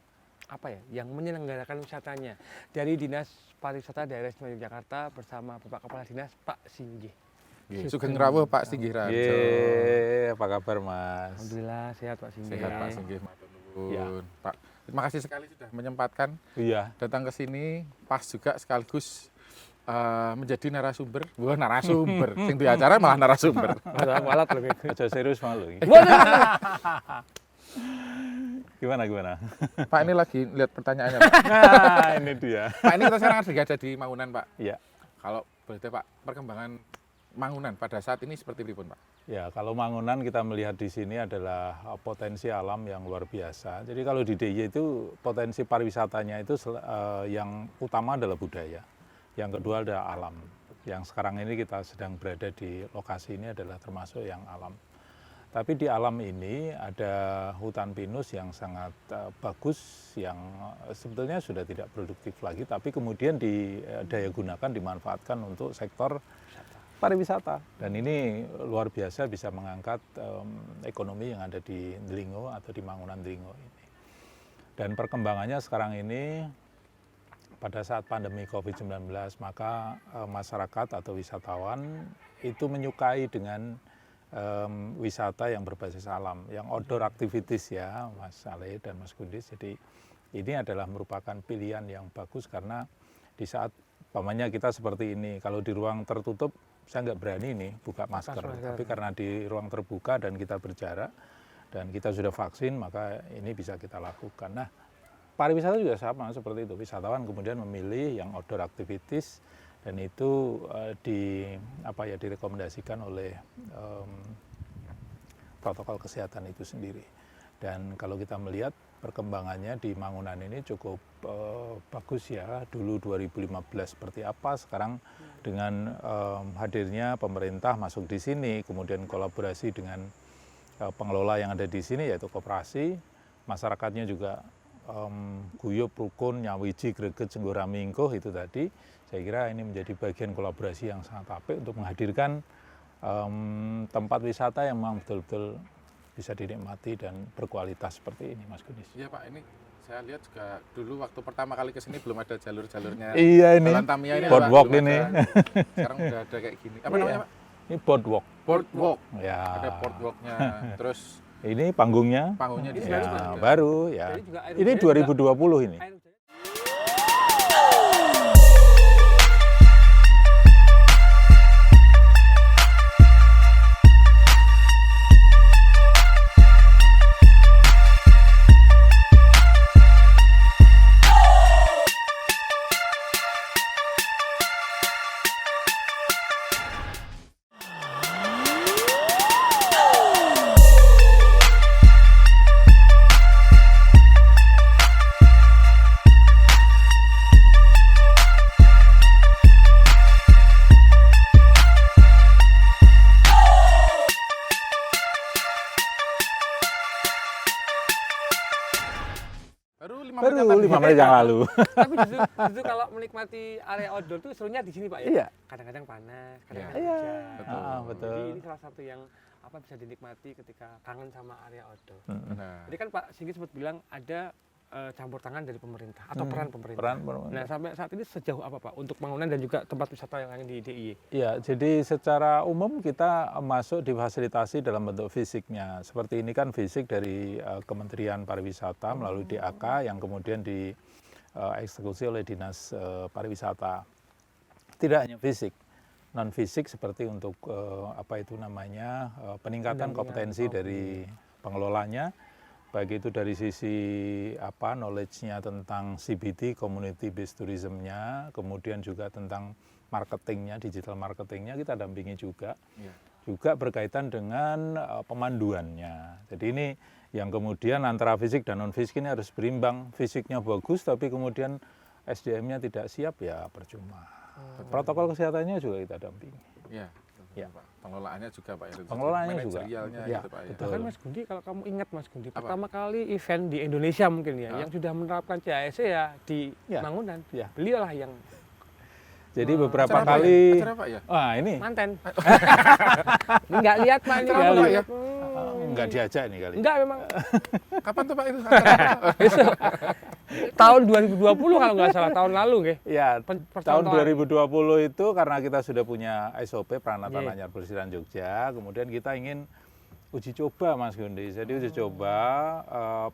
apa ya? Yang menyelenggarakan wisatanya dari Dinas Pariwisata Daerah Istimewa Yogyakarta bersama Bapak Kepala Dinas Pak Singgih. Sugeng Rawuh Pak Singgih Rajo. Yeay, apa kabar Mas? Alhamdulillah sehat Pak Singgih. Sehat Pak Singgih, matur nuwun. Ya. Pak, terima kasih sekali sudah menyempatkan Iya. datang ke sini, pas juga sekaligus menjadi narasumber. Wah, narasumber. Sing di acara malah narasumber. Kualat lebih. Aja serius malu. Gimana? Pak, ini lagi lihat pertanyaannya, Pak. Nah, ini dia. Pak, ini kita sekarang lagi ada di Mangunan, Pak. Iya. Kalau boleh tahu, Pak, perkembangan Mangunan pada saat ini seperti pripun, Pak? Ya, kalau Mangunan kita melihat di sini adalah potensi alam yang luar biasa. Jadi kalau di DIY itu potensi pariwisatanya itu yang utama adalah budaya. Yang kedua adalah alam. Yang sekarang ini kita sedang berada di lokasi ini adalah termasuk yang alam. Tapi di alam ini ada hutan pinus yang sangat bagus, yang sebetulnya sudah tidak produktif lagi, tapi kemudian didaya gunakan, dimanfaatkan untuk sektor pariwisata. Dan ini luar biasa bisa mengangkat ekonomi yang ada di Delingo atau di Mangunan Delingo ini. Dan perkembangannya sekarang ini pada saat pandemi COVID-19, maka masyarakat atau wisatawan itu menyukai dengan wisata yang berbasis alam, yang outdoor activities ya Mas Ale dan Mas Gundis. Jadi ini adalah merupakan pilihan yang bagus karena di saat pamannya kita seperti ini, kalau di ruang tertutup saya nggak berani nih buka masker, tapi karena di ruang terbuka dan kita berjarak dan kita sudah vaksin, maka ini bisa kita lakukan. Nah, pariwisata juga sama seperti itu. Wisatawan kemudian memilih yang outdoor activities dan itu direkomendasikan oleh protokol kesehatan itu sendiri. Dan kalau kita melihat perkembangannya di Mangunan ini cukup bagus ya. Dulu 2015 seperti apa, sekarang dengan hadirnya pemerintah masuk di sini, kemudian kolaborasi dengan pengelola yang ada di sini yaitu koperasi, masyarakatnya juga guyup, rukun, nyawiji, greget, senggora mingkuh itu tadi. Saya kira ini menjadi bagian kolaborasi yang sangat apik untuk menghadirkan tempat wisata yang memang betul-betul bisa dinikmati dan berkualitas seperti ini, Mas Gundis. Iya Pak, ini saya lihat juga dulu waktu pertama kali ke sini belum ada jalur-jalurnya. Iya ini, Jalan Tamiya ini boardwalk belum ini. ada. Sekarang udah ada kayak gini. Apa namanya Pak? Ini boardwalk. Boardwalk. Ya. Ada boardwalknya. Terus Ini panggungnya. panggungnya di sini. Ya, baru ya. Jadi juga air Ini hujan 2020 ini. Baru 5 menit yang lalu. Tapi justru kalau menikmati area outdoor itu serunya di sini Pak ya. Iya. Kadang-kadang panas, kadang-kadang Iya. hujan. Betul. Betul. Jadi ini salah satu yang bisa dinikmati ketika kangen sama area outdoor. Nah, Jadi kan Pak Singgih sempat bilang ada campur tangan dari pemerintah atau peran pemerintah. Peran Nah sampai saat ini sejauh apa Pak untuk bangunan dan juga tempat wisata yang lain di DIY? Ya, jadi secara umum kita masuk difasilitasi dalam bentuk fisiknya. Seperti ini kan fisik dari Kementerian Pariwisata melalui DAK yang kemudian dieksekusi oleh Dinas Pariwisata. Tidak hanya fisik, non fisik seperti untuk peningkatan kompetensi dari pengelolanya, baik itu dari sisi knowledge-nya tentang CBT, Community Based Tourism-nya, kemudian juga tentang marketingnya, digital marketingnya kita dampingi juga. Iya. Juga berkaitan dengan pemanduannya. Jadi ini yang kemudian antara fisik dan non fisik ini harus berimbang. Fisiknya bagus tapi kemudian SDM-nya tidak siap, ya percuma. Protokol kesehatannya juga kita dampingi. Iya. Ya. Pak. Pengelolaannya juga Pak ya. Pengelolaannya juga. Manajerialnya Ya, gitu Pak ya. betul. Bahkan Mas Gundi, kalau kamu ingat Mas Gundi, Apa? pertama kali event di Indonesia mungkin ya, Ah. yang sudah menerapkan CHSE ya di Ya. Mangunan. Ya. Beliaulah yang Jadi beberapa Acara apa ya? kali, Acara apa ya? wah ini manten. Ini nggak lihat Pak, ini Acara nggak apa, Pak, lihat. nggak diajak nih kali. Enggak memang. Kapan tuh Pak itu? Acara apa? Tahun 2020 kalau nggak salah, tahun lalu nggih. Ya, tahun Percontohan. 2020 itu karena kita sudah punya SOP Pranata Iya. Anyar Bersihran Jogja, kemudian kita ingin uji coba Mas Gundi. Jadi uji coba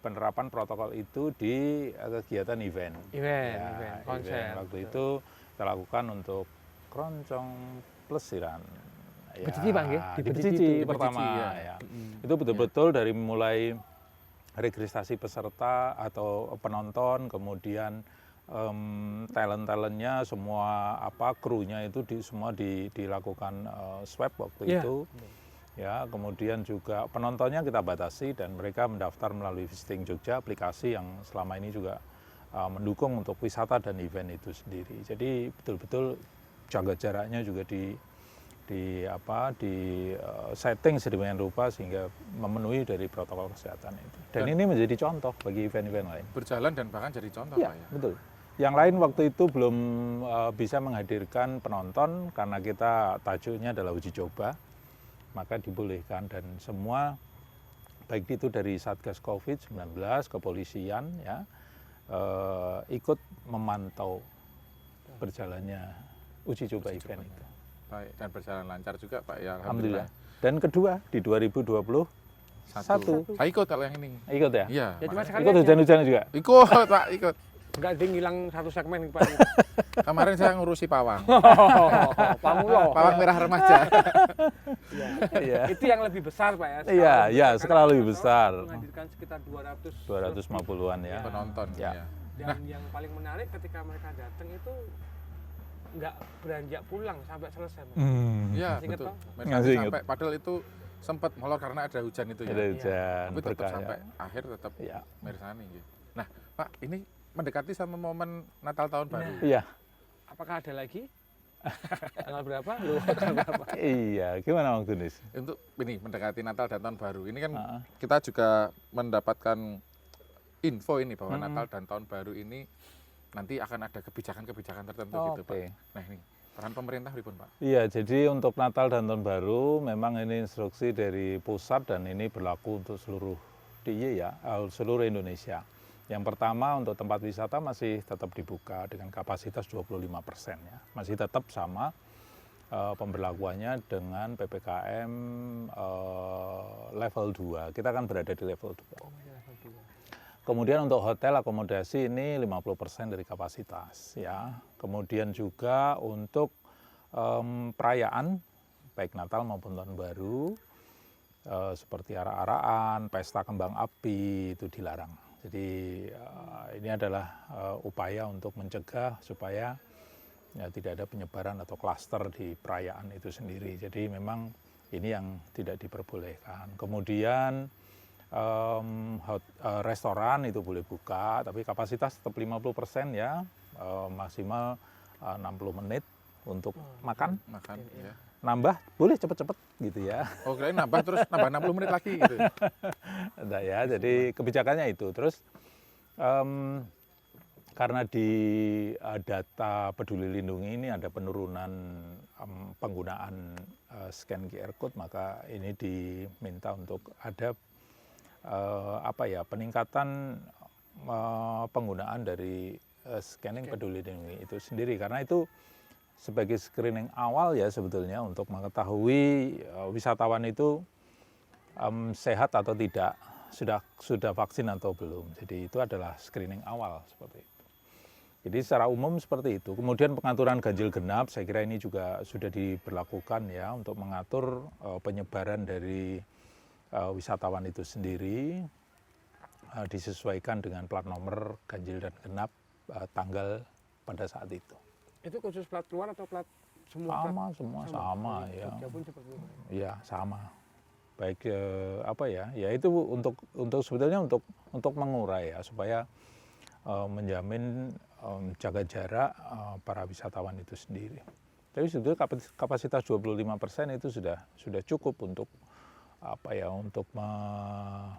penerapan protokol itu di kegiatan event. Event, konser. Waktu itu kita lakukan untuk keroncong plesiran. Becici, Pak, nggih? Di Di Becici Becici itu. pertama. Di Becici, ya. Ya. Itu betul-betul dari mulai registrasi peserta atau penonton, kemudian talent-talentnya, semua krunya itu semua dilakukan swab waktu Iya. itu. Ya, kemudian juga penontonnya kita batasi dan mereka mendaftar melalui Visiting Jogja, aplikasi yang selama ini juga mendukung untuk wisata dan event itu sendiri. Jadi betul-betul jaga jaraknya juga di setting sedemikian rupa sehingga memenuhi dari protokol kesehatan itu. Dan ini menjadi contoh bagi event-event lain. Berjalan dan bahkan jadi contoh Ya, Pak ya. betul. Yang lain waktu itu belum bisa menghadirkan penonton karena kita tajuknya adalah uji coba, maka dibolehkan dan semua baik itu dari Satgas COVID-19, kepolisian ya ikut memantau berjalannya uji coba event itu. Baik, dan berjalan lancar juga Pak ya. Alhamdulillah. Dan kedua di 2021 Saya ikut kalau yang ini. ikut ya? Iya. Jadi Pak. Mas Ikut hujan-hujan juga. Ikut Pak, ikut. Enggak ada yang hilang satu segmen Pak. Kemarin saya ngurusi pawang. Pamulo. Pawang merah remaja. Iya. Itu yang lebih besar Pak ya. Iya, iya, Karena skala lebih Pamulo besar. Menghadirkan sekitar 250-an ya. Penonton. Ya. Ya. Dan yang paling menarik ketika mereka datang itu nggak beranjak pulang sampai selesai. Mas. Iya, Masih ingat, betul. Pak? Mereka Masih ingat. sampai padahal itu sempat molor karena ada hujan itu ya. Ada hujan, Tapi tetap berkah ya. sampai akhir tetap Iya. mirsani gitu. Nah, Pak, ini mendekati sama momen Natal tahun baru. Iya. Apakah ada lagi? Tanggal berapa? Loh, tanggal berapa? Iya, gimana Bang Tunis? Untuk ini mendekati Natal dan tahun baru. Ini kan Heeh. kita juga mendapatkan info ini bahwa Natal dan tahun baru ini nanti akan ada kebijakan-kebijakan tertentu gitu, Pak. Oke. Nah, ini peran pemerintah pripun, Pak? Iya, jadi untuk Natal dan Tahun Baru memang ini instruksi dari pusat dan ini berlaku untuk seluruh DIY ya, seluruh Indonesia. Yang pertama untuk tempat wisata masih tetap dibuka dengan kapasitas 25% ya. Masih tetap sama pemberlakuannya dengan PPKM level 2. Kita akan berada di level 2. Kemudian untuk hotel akomodasi ini 50% dari kapasitas ya. Kemudian juga untuk perayaan baik Natal maupun Tahun Baru seperti arak-arakan, pesta kembang api itu dilarang. Jadi ini adalah upaya untuk mencegah supaya ya, tidak ada penyebaran atau klaster di perayaan itu sendiri. Jadi memang ini yang tidak diperbolehkan. Kemudian restoran itu boleh buka, tapi kapasitas tetap 50% ya, maksimal 60 menit untuk makan. Makan, ya. Nambah boleh cepet-cepet gitu ya. Oh, kirain nambah terus nambah 60 menit lagi gitu. Nah, ya, jadi kebijakannya itu. Terus karena di data Peduli Lindungi ini ada penurunan penggunaan scan QR code, maka ini diminta untuk ada peningkatan penggunaan dari scanning Peduli Lindungi itu sendiri, karena itu sebagai screening awal ya sebetulnya untuk mengetahui wisatawan itu sehat atau tidak, sudah vaksin atau belum. Jadi itu adalah screening awal seperti itu. Jadi secara umum seperti itu. Kemudian pengaturan ganjil genap saya kira ini juga sudah diberlakukan ya untuk mengatur penyebaran dari wisatawan itu sendiri, disesuaikan dengan plat nomor ganjil dan genap tanggal pada saat itu. Itu khusus plat keluar atau plat Semua sama ya. Jogja pun seperti itu. Iya, sama. Baik apa ya? Ya itu untuk sebetulnya untuk mengurai ya supaya menjamin jaga jarak para wisatawan itu sendiri. Tapi sebetulnya kapasitas 25% itu sudah cukup untuk apa ya? Untuk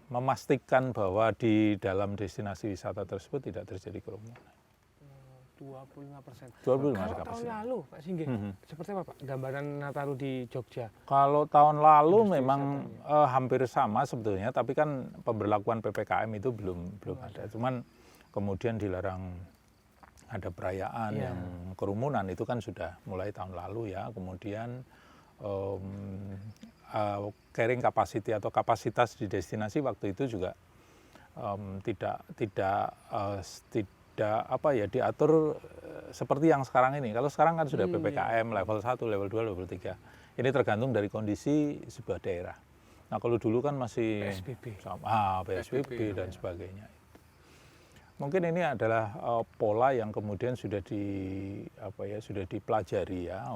memastikan bahwa di dalam destinasi wisata tersebut tidak terjadi kerumunan. 25%. 25 Kalau tahun kapasitas. lalu Pak Singgih, seperti apa Pak gambaran Nataru di Jogja? Kalau tahun lalu Industri memang hampir sama sebetulnya, tapi kan pemberlakuan PPKM itu belum ada. Cuman kemudian dilarang ada perayaan yang kerumunan itu kan sudah mulai tahun lalu ya. Kemudian carrying capacity atau kapasitas di destinasi waktu itu juga tidak apa ya diatur seperti yang sekarang ini. Kalau sekarang kan sudah PPKM level 1, level 2, level 3. Ini tergantung dari kondisi sebuah daerah. Nah, kalau dulu kan masih PSBB dan sebagainya. Mungkin ini adalah pola yang kemudian sudah dipelajari ya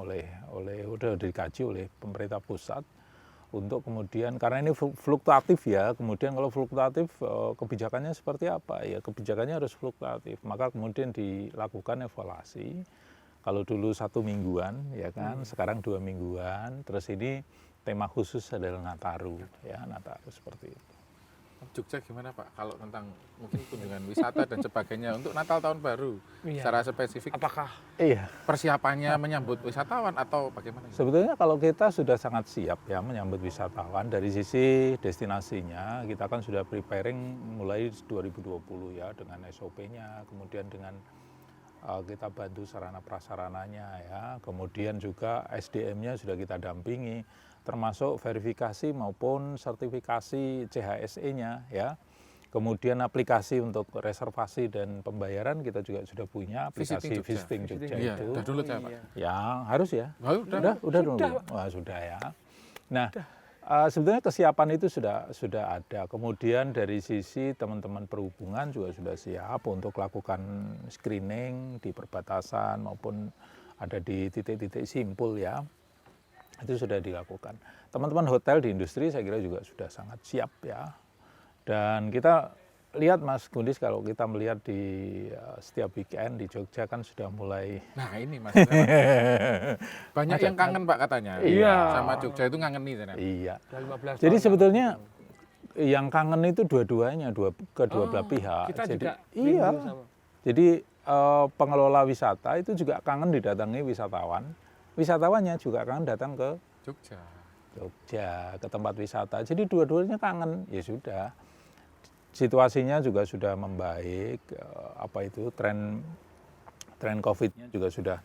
sudah dikaji oleh pemerintah pusat untuk kemudian karena ini fluktuatif ya, kemudian kalau fluktuatif kebijakannya seperti apa ya, kebijakannya harus fluktuatif, maka kemudian dilakukan evaluasi. Kalau dulu 1 mingguan ya kan, sekarang 2 mingguan, terus ini tema khusus adalah Nataru ya, Nataru seperti itu. Jogja gimana Pak kalau tentang mungkin kunjungan wisata dan sebagainya untuk Natal Tahun Baru secara spesifik? Apakah persiapannya menyambut wisatawan atau bagaimana? Sebetulnya kalau kita sudah sangat siap ya menyambut wisatawan dari sisi destinasinya, kita kan sudah preparing mulai 2020 ya dengan SOP-nya, kemudian dengan kita bantu sarana prasarananya ya, kemudian juga SDM-nya sudah kita dampingi, termasuk verifikasi maupun sertifikasi CHSE-nya ya. Kemudian aplikasi untuk reservasi dan pembayaran kita juga sudah punya aplikasi Visiting Jogja iya, itu. udah dulu ya Pak? Ya harus ya. Oh, Udah dulu. Wah, sudah ya. Nah, sebetulnya kesiapan itu sudah ada. Kemudian dari sisi teman-teman perhubungan juga sudah siap untuk lakukan screening di perbatasan maupun ada di titik-titik simpul ya. Itu sudah dilakukan. Teman-teman hotel di industri saya kira juga sudah sangat siap ya. Dan kita lihat Mas Gundis kalau kita melihat di setiap weekend di Jogja kan sudah mulai. Nah ini Mas. Banyak yang kangen Pak katanya. Iya. Sama Jogja itu ngangen nih. Iya. 15 Jadi tahun sebetulnya yang kangen itu dua-duanya, kedua belah pihak. Kita jadi, juga iya. rindu sama. Jadi pengelola wisata itu juga kangen didatangi wisatawan. Wisatawannya juga kangen datang ke Jogja, ke tempat wisata. Jadi dua-duanya kangen. Ya sudah. Situasinya juga sudah membaik, tren COVID-nya juga sudah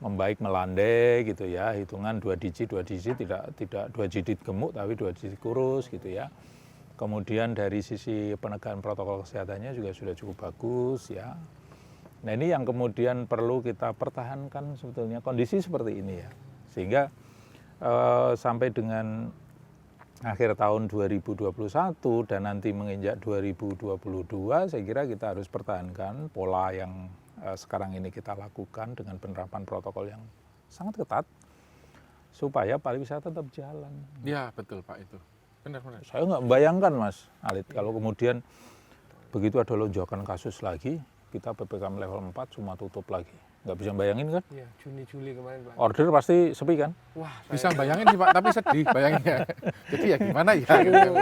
membaik melandai gitu ya, hitungan 2 digit tidak 2 digit gemuk tapi 2 digit kurus gitu ya. Kemudian dari sisi penegakan protokol kesehatannya juga sudah cukup bagus ya. Nah ini yang kemudian perlu kita pertahankan sebetulnya kondisi seperti ini ya, sehingga sampai dengan akhir tahun 2021 dan nanti menginjak 2022 saya kira kita harus pertahankan pola yang sekarang ini kita lakukan dengan penerapan protokol yang sangat ketat supaya pariwisata tetap jalan. Ya betul Pak itu. Benar-benar. Saya nggak membayangkan Mas Alit kalau kemudian begitu ada lonjakan kasus lagi kita PPKM level 4 semua tutup lagi. Nggak bisa bayangin kan? Iya, Juni-Juli kemarin Pak. Order pasti sepi kan? Wah, Bisa bayangin sih Pak, tapi sedih bayanginnya. Jadi ya gimana ya?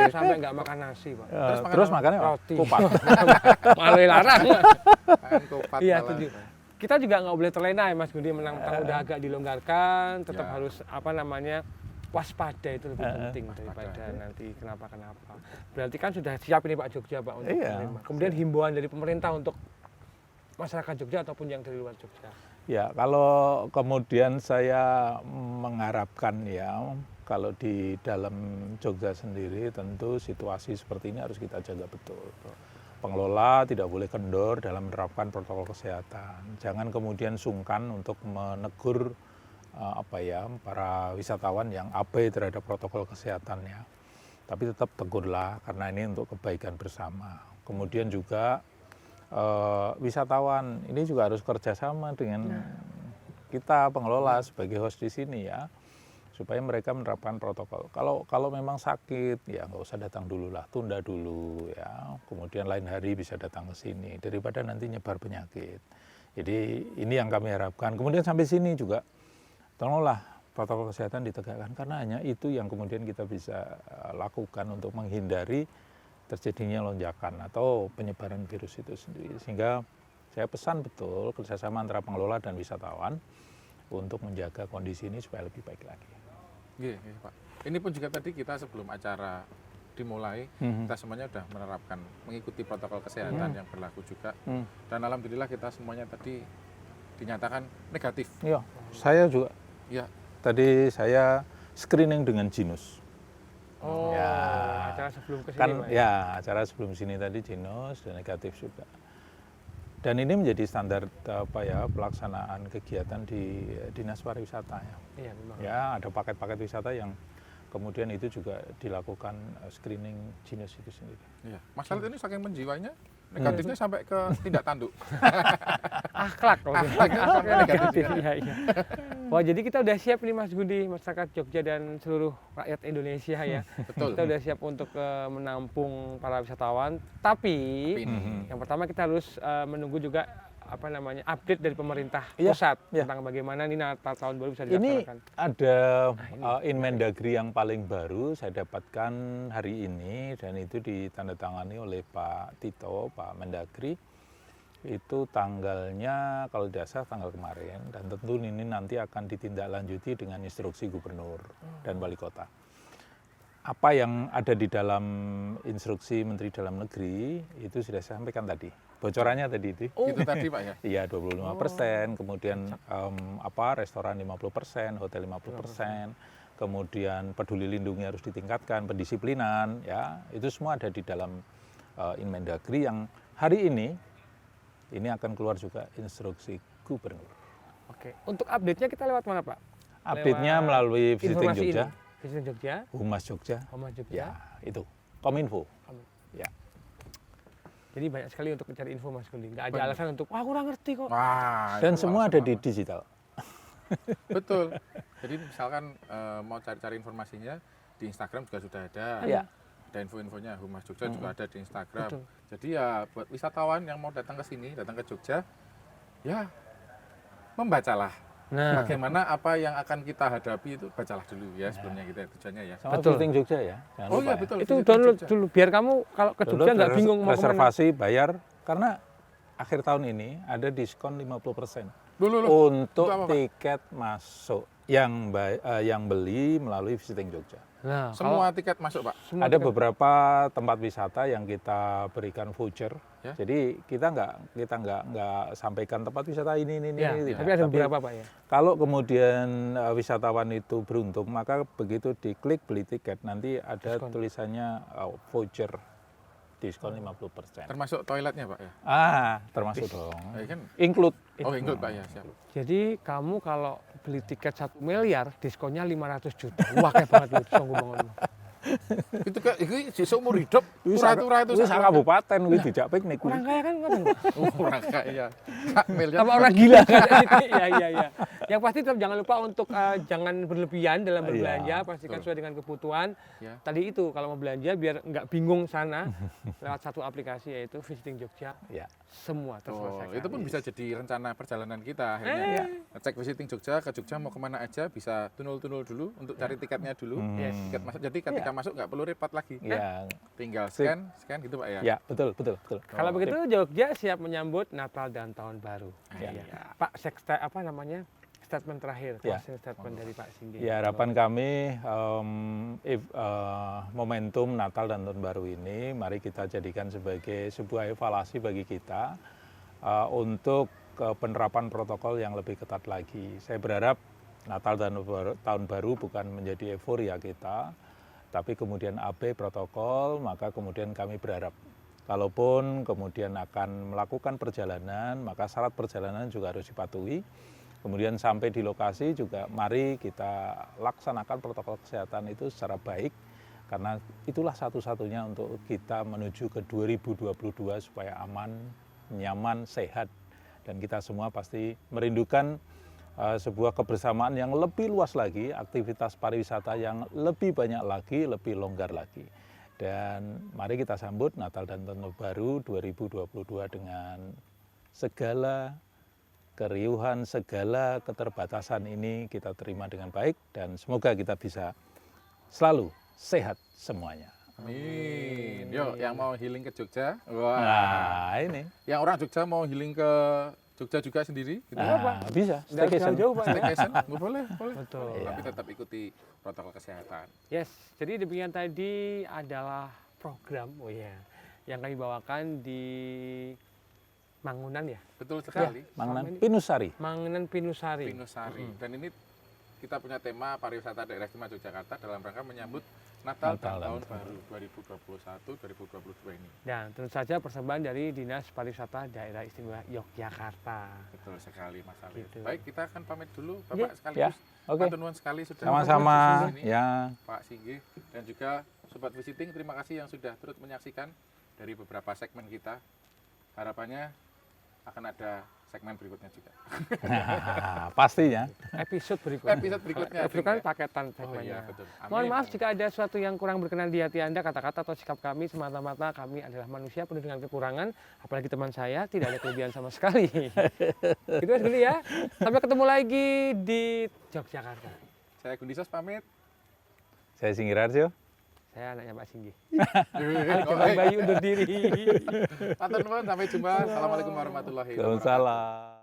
sampai nggak makan nasi Pak. Terus makannya roti. kupat. Malah larang. Makan kupat Iya, malah. setuju. Kita juga nggak boleh terlena ya Mas Gundi, menang-mentang udah agak dilonggarkan, tetap Ya. harus waspada itu lebih penting daripada nanti kenapa-kenapa. Berarti kan sudah siap ini Pak Jogja Pak untuk menerima. Kemudian himbauan dari pemerintah untuk masyarakat Jogja ataupun yang dari luar Jogja. Ya, kalau kemudian saya mengharapkan ya, kalau di dalam Jogja sendiri tentu situasi seperti ini harus kita jaga betul. Pengelola tidak boleh kendor dalam menerapkan protokol kesehatan. Jangan kemudian sungkan untuk menegur para wisatawan yang abai terhadap protokol kesehatannya. Tapi tetap tegurlah karena ini untuk kebaikan bersama. Kemudian juga wisatawan ini juga harus kerjasama dengan kita pengelola sebagai host di sini ya, supaya mereka menerapkan protokol. Kalau memang sakit ya nggak usah datang dulu lah, tunda dulu ya. Kemudian lain hari bisa datang ke sini daripada nanti nyebar penyakit. Jadi ini yang kami harapkan. Kemudian sampai sini juga tolonglah protokol kesehatan ditegakkan, karena hanya itu yang kemudian kita bisa lakukan untuk menghindari terjadinya lonjakan atau penyebaran virus itu sendiri. Sehingga saya pesan betul kerjasama antara pengelola dan wisatawan untuk menjaga kondisi ini supaya lebih baik lagi. Iya, iya, Pak. Ini pun juga tadi kita sebelum acara dimulai, kita semuanya sudah menerapkan, mengikuti protokol kesehatan yang berlaku juga. Dan alhamdulillah kita semuanya tadi dinyatakan negatif. Iya, saya juga. Ya, Tadi saya screening dengan Jinus. Oh, Ya. acara sebelum ke sini, Kan Pak. ya, acara sebelum sini tadi Jinus dan negatif juga. Dan ini menjadi standar pelaksanaan kegiatan di Dinas Pariwisata ya. Iya, memang. Ya, ada paket-paket wisata yang kemudian itu juga dilakukan screening Jinus itu sendiri. iya. Mas Khalid ini saking menjiwainya, negatifnya sampai ke tindak tanduk. Akhlak kalau gitu. Akhlaknya negatif. Iya, iya. Wah, jadi kita udah siap nih Mas Budi, masyarakat Jogja dan seluruh rakyat Indonesia ya. Betul. Kita udah siap untuk menampung para wisatawan. Tapi yang pertama kita harus menunggu juga update dari pemerintah Iya, pusat iya. tentang bagaimana ini Natal tahun baru bisa Ini dilaksanakan. ada Inmendagri yang paling baru saya dapatkan hari ini, dan itu ditandatangani oleh Pak Tito, Pak Mendagri. Itu tanggalnya kalau tidak salah tanggal kemarin, dan tentu ini nanti akan ditindaklanjuti dengan instruksi gubernur dan wali kota. Apa yang ada di dalam instruksi Menteri Dalam Negeri itu sudah saya sampaikan tadi. Bocorannya tadi itu. Itu tadi Pak ya. Iya 25%, kemudian restoran 50%, hotel 50%, kemudian peduli lindungi harus ditingkatkan, pendisiplinan, ya itu semua ada di dalam Inmendagri yang hari ini akan keluar juga instruksi gubernur. Oke. Untuk update-nya kita lewat mana, Pak? Update-nya melalui Visiting Informasi Jogja, ini. Visiting Jogja, Humas Jogja, Humas Jogja. ya itu Kominfo. Ya. Jadi banyak sekali untuk mencari info Mas Guli. Nggak ada Benar. alasan untuk, wah kurang ngerti kok. Wah, Dan itu semua langsung ada di apa. digital. Betul. Jadi misalkan mau cari-cari informasinya di Instagram juga sudah ada. Iya. Ada info-infonya Humas Jogja juga ada di Instagram. Betul. Jadi ya buat wisatawan yang mau datang ke sini, datang ke Jogja, ya membacalah. Nah, Bagaimana apa yang akan kita hadapi itu bacalah dulu ya sebelumnya kita tujuannya ya. Sama Betul. Visiting Jogja ya. Jangan Oh lupa iya ya. betul. itu Visiting download Jogja. dulu biar kamu kalau ke Jogja nggak bingung mau kemana. Reservasi bayar karena akhir tahun ini ada diskon 50% Loh. untuk Itu apa, Pak? tiket masuk yang beli melalui Visiting Jogja. Nah, Semua tiket masuk Pak. semua Ada tiket- beberapa tempat wisata yang kita berikan voucher. Ya. Jadi kita nggak sampaikan tempat wisata ini Ya, tidak. tapi ada beberapa Pak ya. Kalau kemudian wisatawan itu beruntung, maka begitu diklik beli tiket nanti ada Diskon. tulisannya voucher diskon 50%. Termasuk toiletnya Pak ya. Termasuk dong. Kan Include. oh include Pak ya, siap. Jadi kamu kalau beli tiket 1 miliar, diskonnya 500 juta. Wah kayak banget lu, sungguh banget lu. Itu kan itu seumur hidup turah-turah itu Wis sak kabupaten kuwi dijak piknik kuwi. Orang kaya kan ngoten, Pak. orang kaya. Kak miliar. Apa orang gila kan? Iya, iya, iya. Yang pasti tetap jangan lupa untuk jangan berlebihan dalam berbelanja, pastikan betul. sesuai dengan kebutuhan. Ya. Tadi itu kalau mau belanja biar nggak bingung sana lewat satu aplikasi yaitu Visiting Jogja. Ya. Semua Oh, terselesaikan. itu pun bisa jadi rencana perjalanan kita akhirnya. Ngecek Visiting Jogja, ke Jogja mau kemana aja bisa tunul-tunul dulu untuk cari tiketnya dulu. Yes. Tiket masuk. Jadi ketika masuk nggak perlu repot lagi. Ya. Tinggal Sip. scan gitu Pak ya. Ya, betul. Kalau Oh, begitu Jogja siap menyambut Natal dan Tahun Baru. Ya. Iya. Pak, statement terakhir, Ya. closing statement dari Pak Singgi. Ya, harapan kami momentum Natal dan Tahun Baru ini mari kita jadikan sebagai sebuah evaluasi bagi kita untuk penerapan protokol yang lebih ketat lagi. Saya berharap Natal dan Tahun Baru bukan menjadi euforia kita, tapi kemudian AB protokol, maka kemudian kami berharap kalaupun kemudian akan melakukan perjalanan, maka syarat perjalanan juga harus dipatuhi. Kemudian sampai di lokasi juga mari kita laksanakan protokol kesehatan itu secara baik, karena itulah satu-satunya untuk kita menuju ke 2022 supaya aman, nyaman, sehat. Dan kita semua pasti merindukan sebuah kebersamaan yang lebih luas lagi, aktivitas pariwisata yang lebih banyak lagi, lebih longgar lagi. Dan mari kita sambut Natal dan Tahun Baru 2022 dengan segala keriuhan, segala keterbatasan ini kita terima dengan baik dan semoga kita bisa selalu sehat semuanya. Amin. Yo, yang mau healing ke Jogja, wah. Nah, ini. Yang orang Jogja mau healing ke Jogja juga sendiri, gitu Nah, bisa. Nggak harus Staycation. jauh-jauh, Pak. Staycation, boleh. Betul. Tapi tetap ikuti protokol kesehatan. Yes, jadi demikian tadi adalah program, yang kami bawakan di Mangunan ya, Betul sekali. Mangunan Selama ini- Pinusari. Mangunan Pinusari. Pinusari. Dan ini kita punya tema pariwisata daerah istimewa Yogyakarta dalam rangka menyambut Natal dan Natal dan Tahun Baru 2021-2022 ini. Dan tentu saja persembahan dari Dinas Pariwisata Daerah Istimewa Yogyakarta. Betul sekali Mas Alif. Gitu. Baik, kita akan pamit dulu Ya. Bapak sekaligus. Oke. Matur nuwun sekali sudah Sama-sama. hadir di sini, Ya. Pak Singgih dan juga Sobat Visiting, terima kasih yang sudah turut menyaksikan dari beberapa segmen kita. Harapannya akan ada segmen berikutnya juga. Pastinya. Episode berikutnya. Episode berikutnya. Episode kan ya? paketan Oh segmennya. iya, betul. Mohon Amin. maaf jika ada sesuatu yang kurang berkenan di hati Anda, kata-kata atau sikap kami, semata-mata kami adalah manusia penuh dengan kekurangan, apalagi teman saya tidak ada kelebihan sama sekali. Gitu aja dulu ya. Sampai ketemu lagi di Yogyakarta. Saya Gundisos pamit. Saya Singgirarjo. Saya anaknya Pak Singgi. Oh, Bayu undur diri. Matur nuwun, sampai jumpa. Assalamualaikum warahmatullahi wabarakatuh. Waalaikumsalam.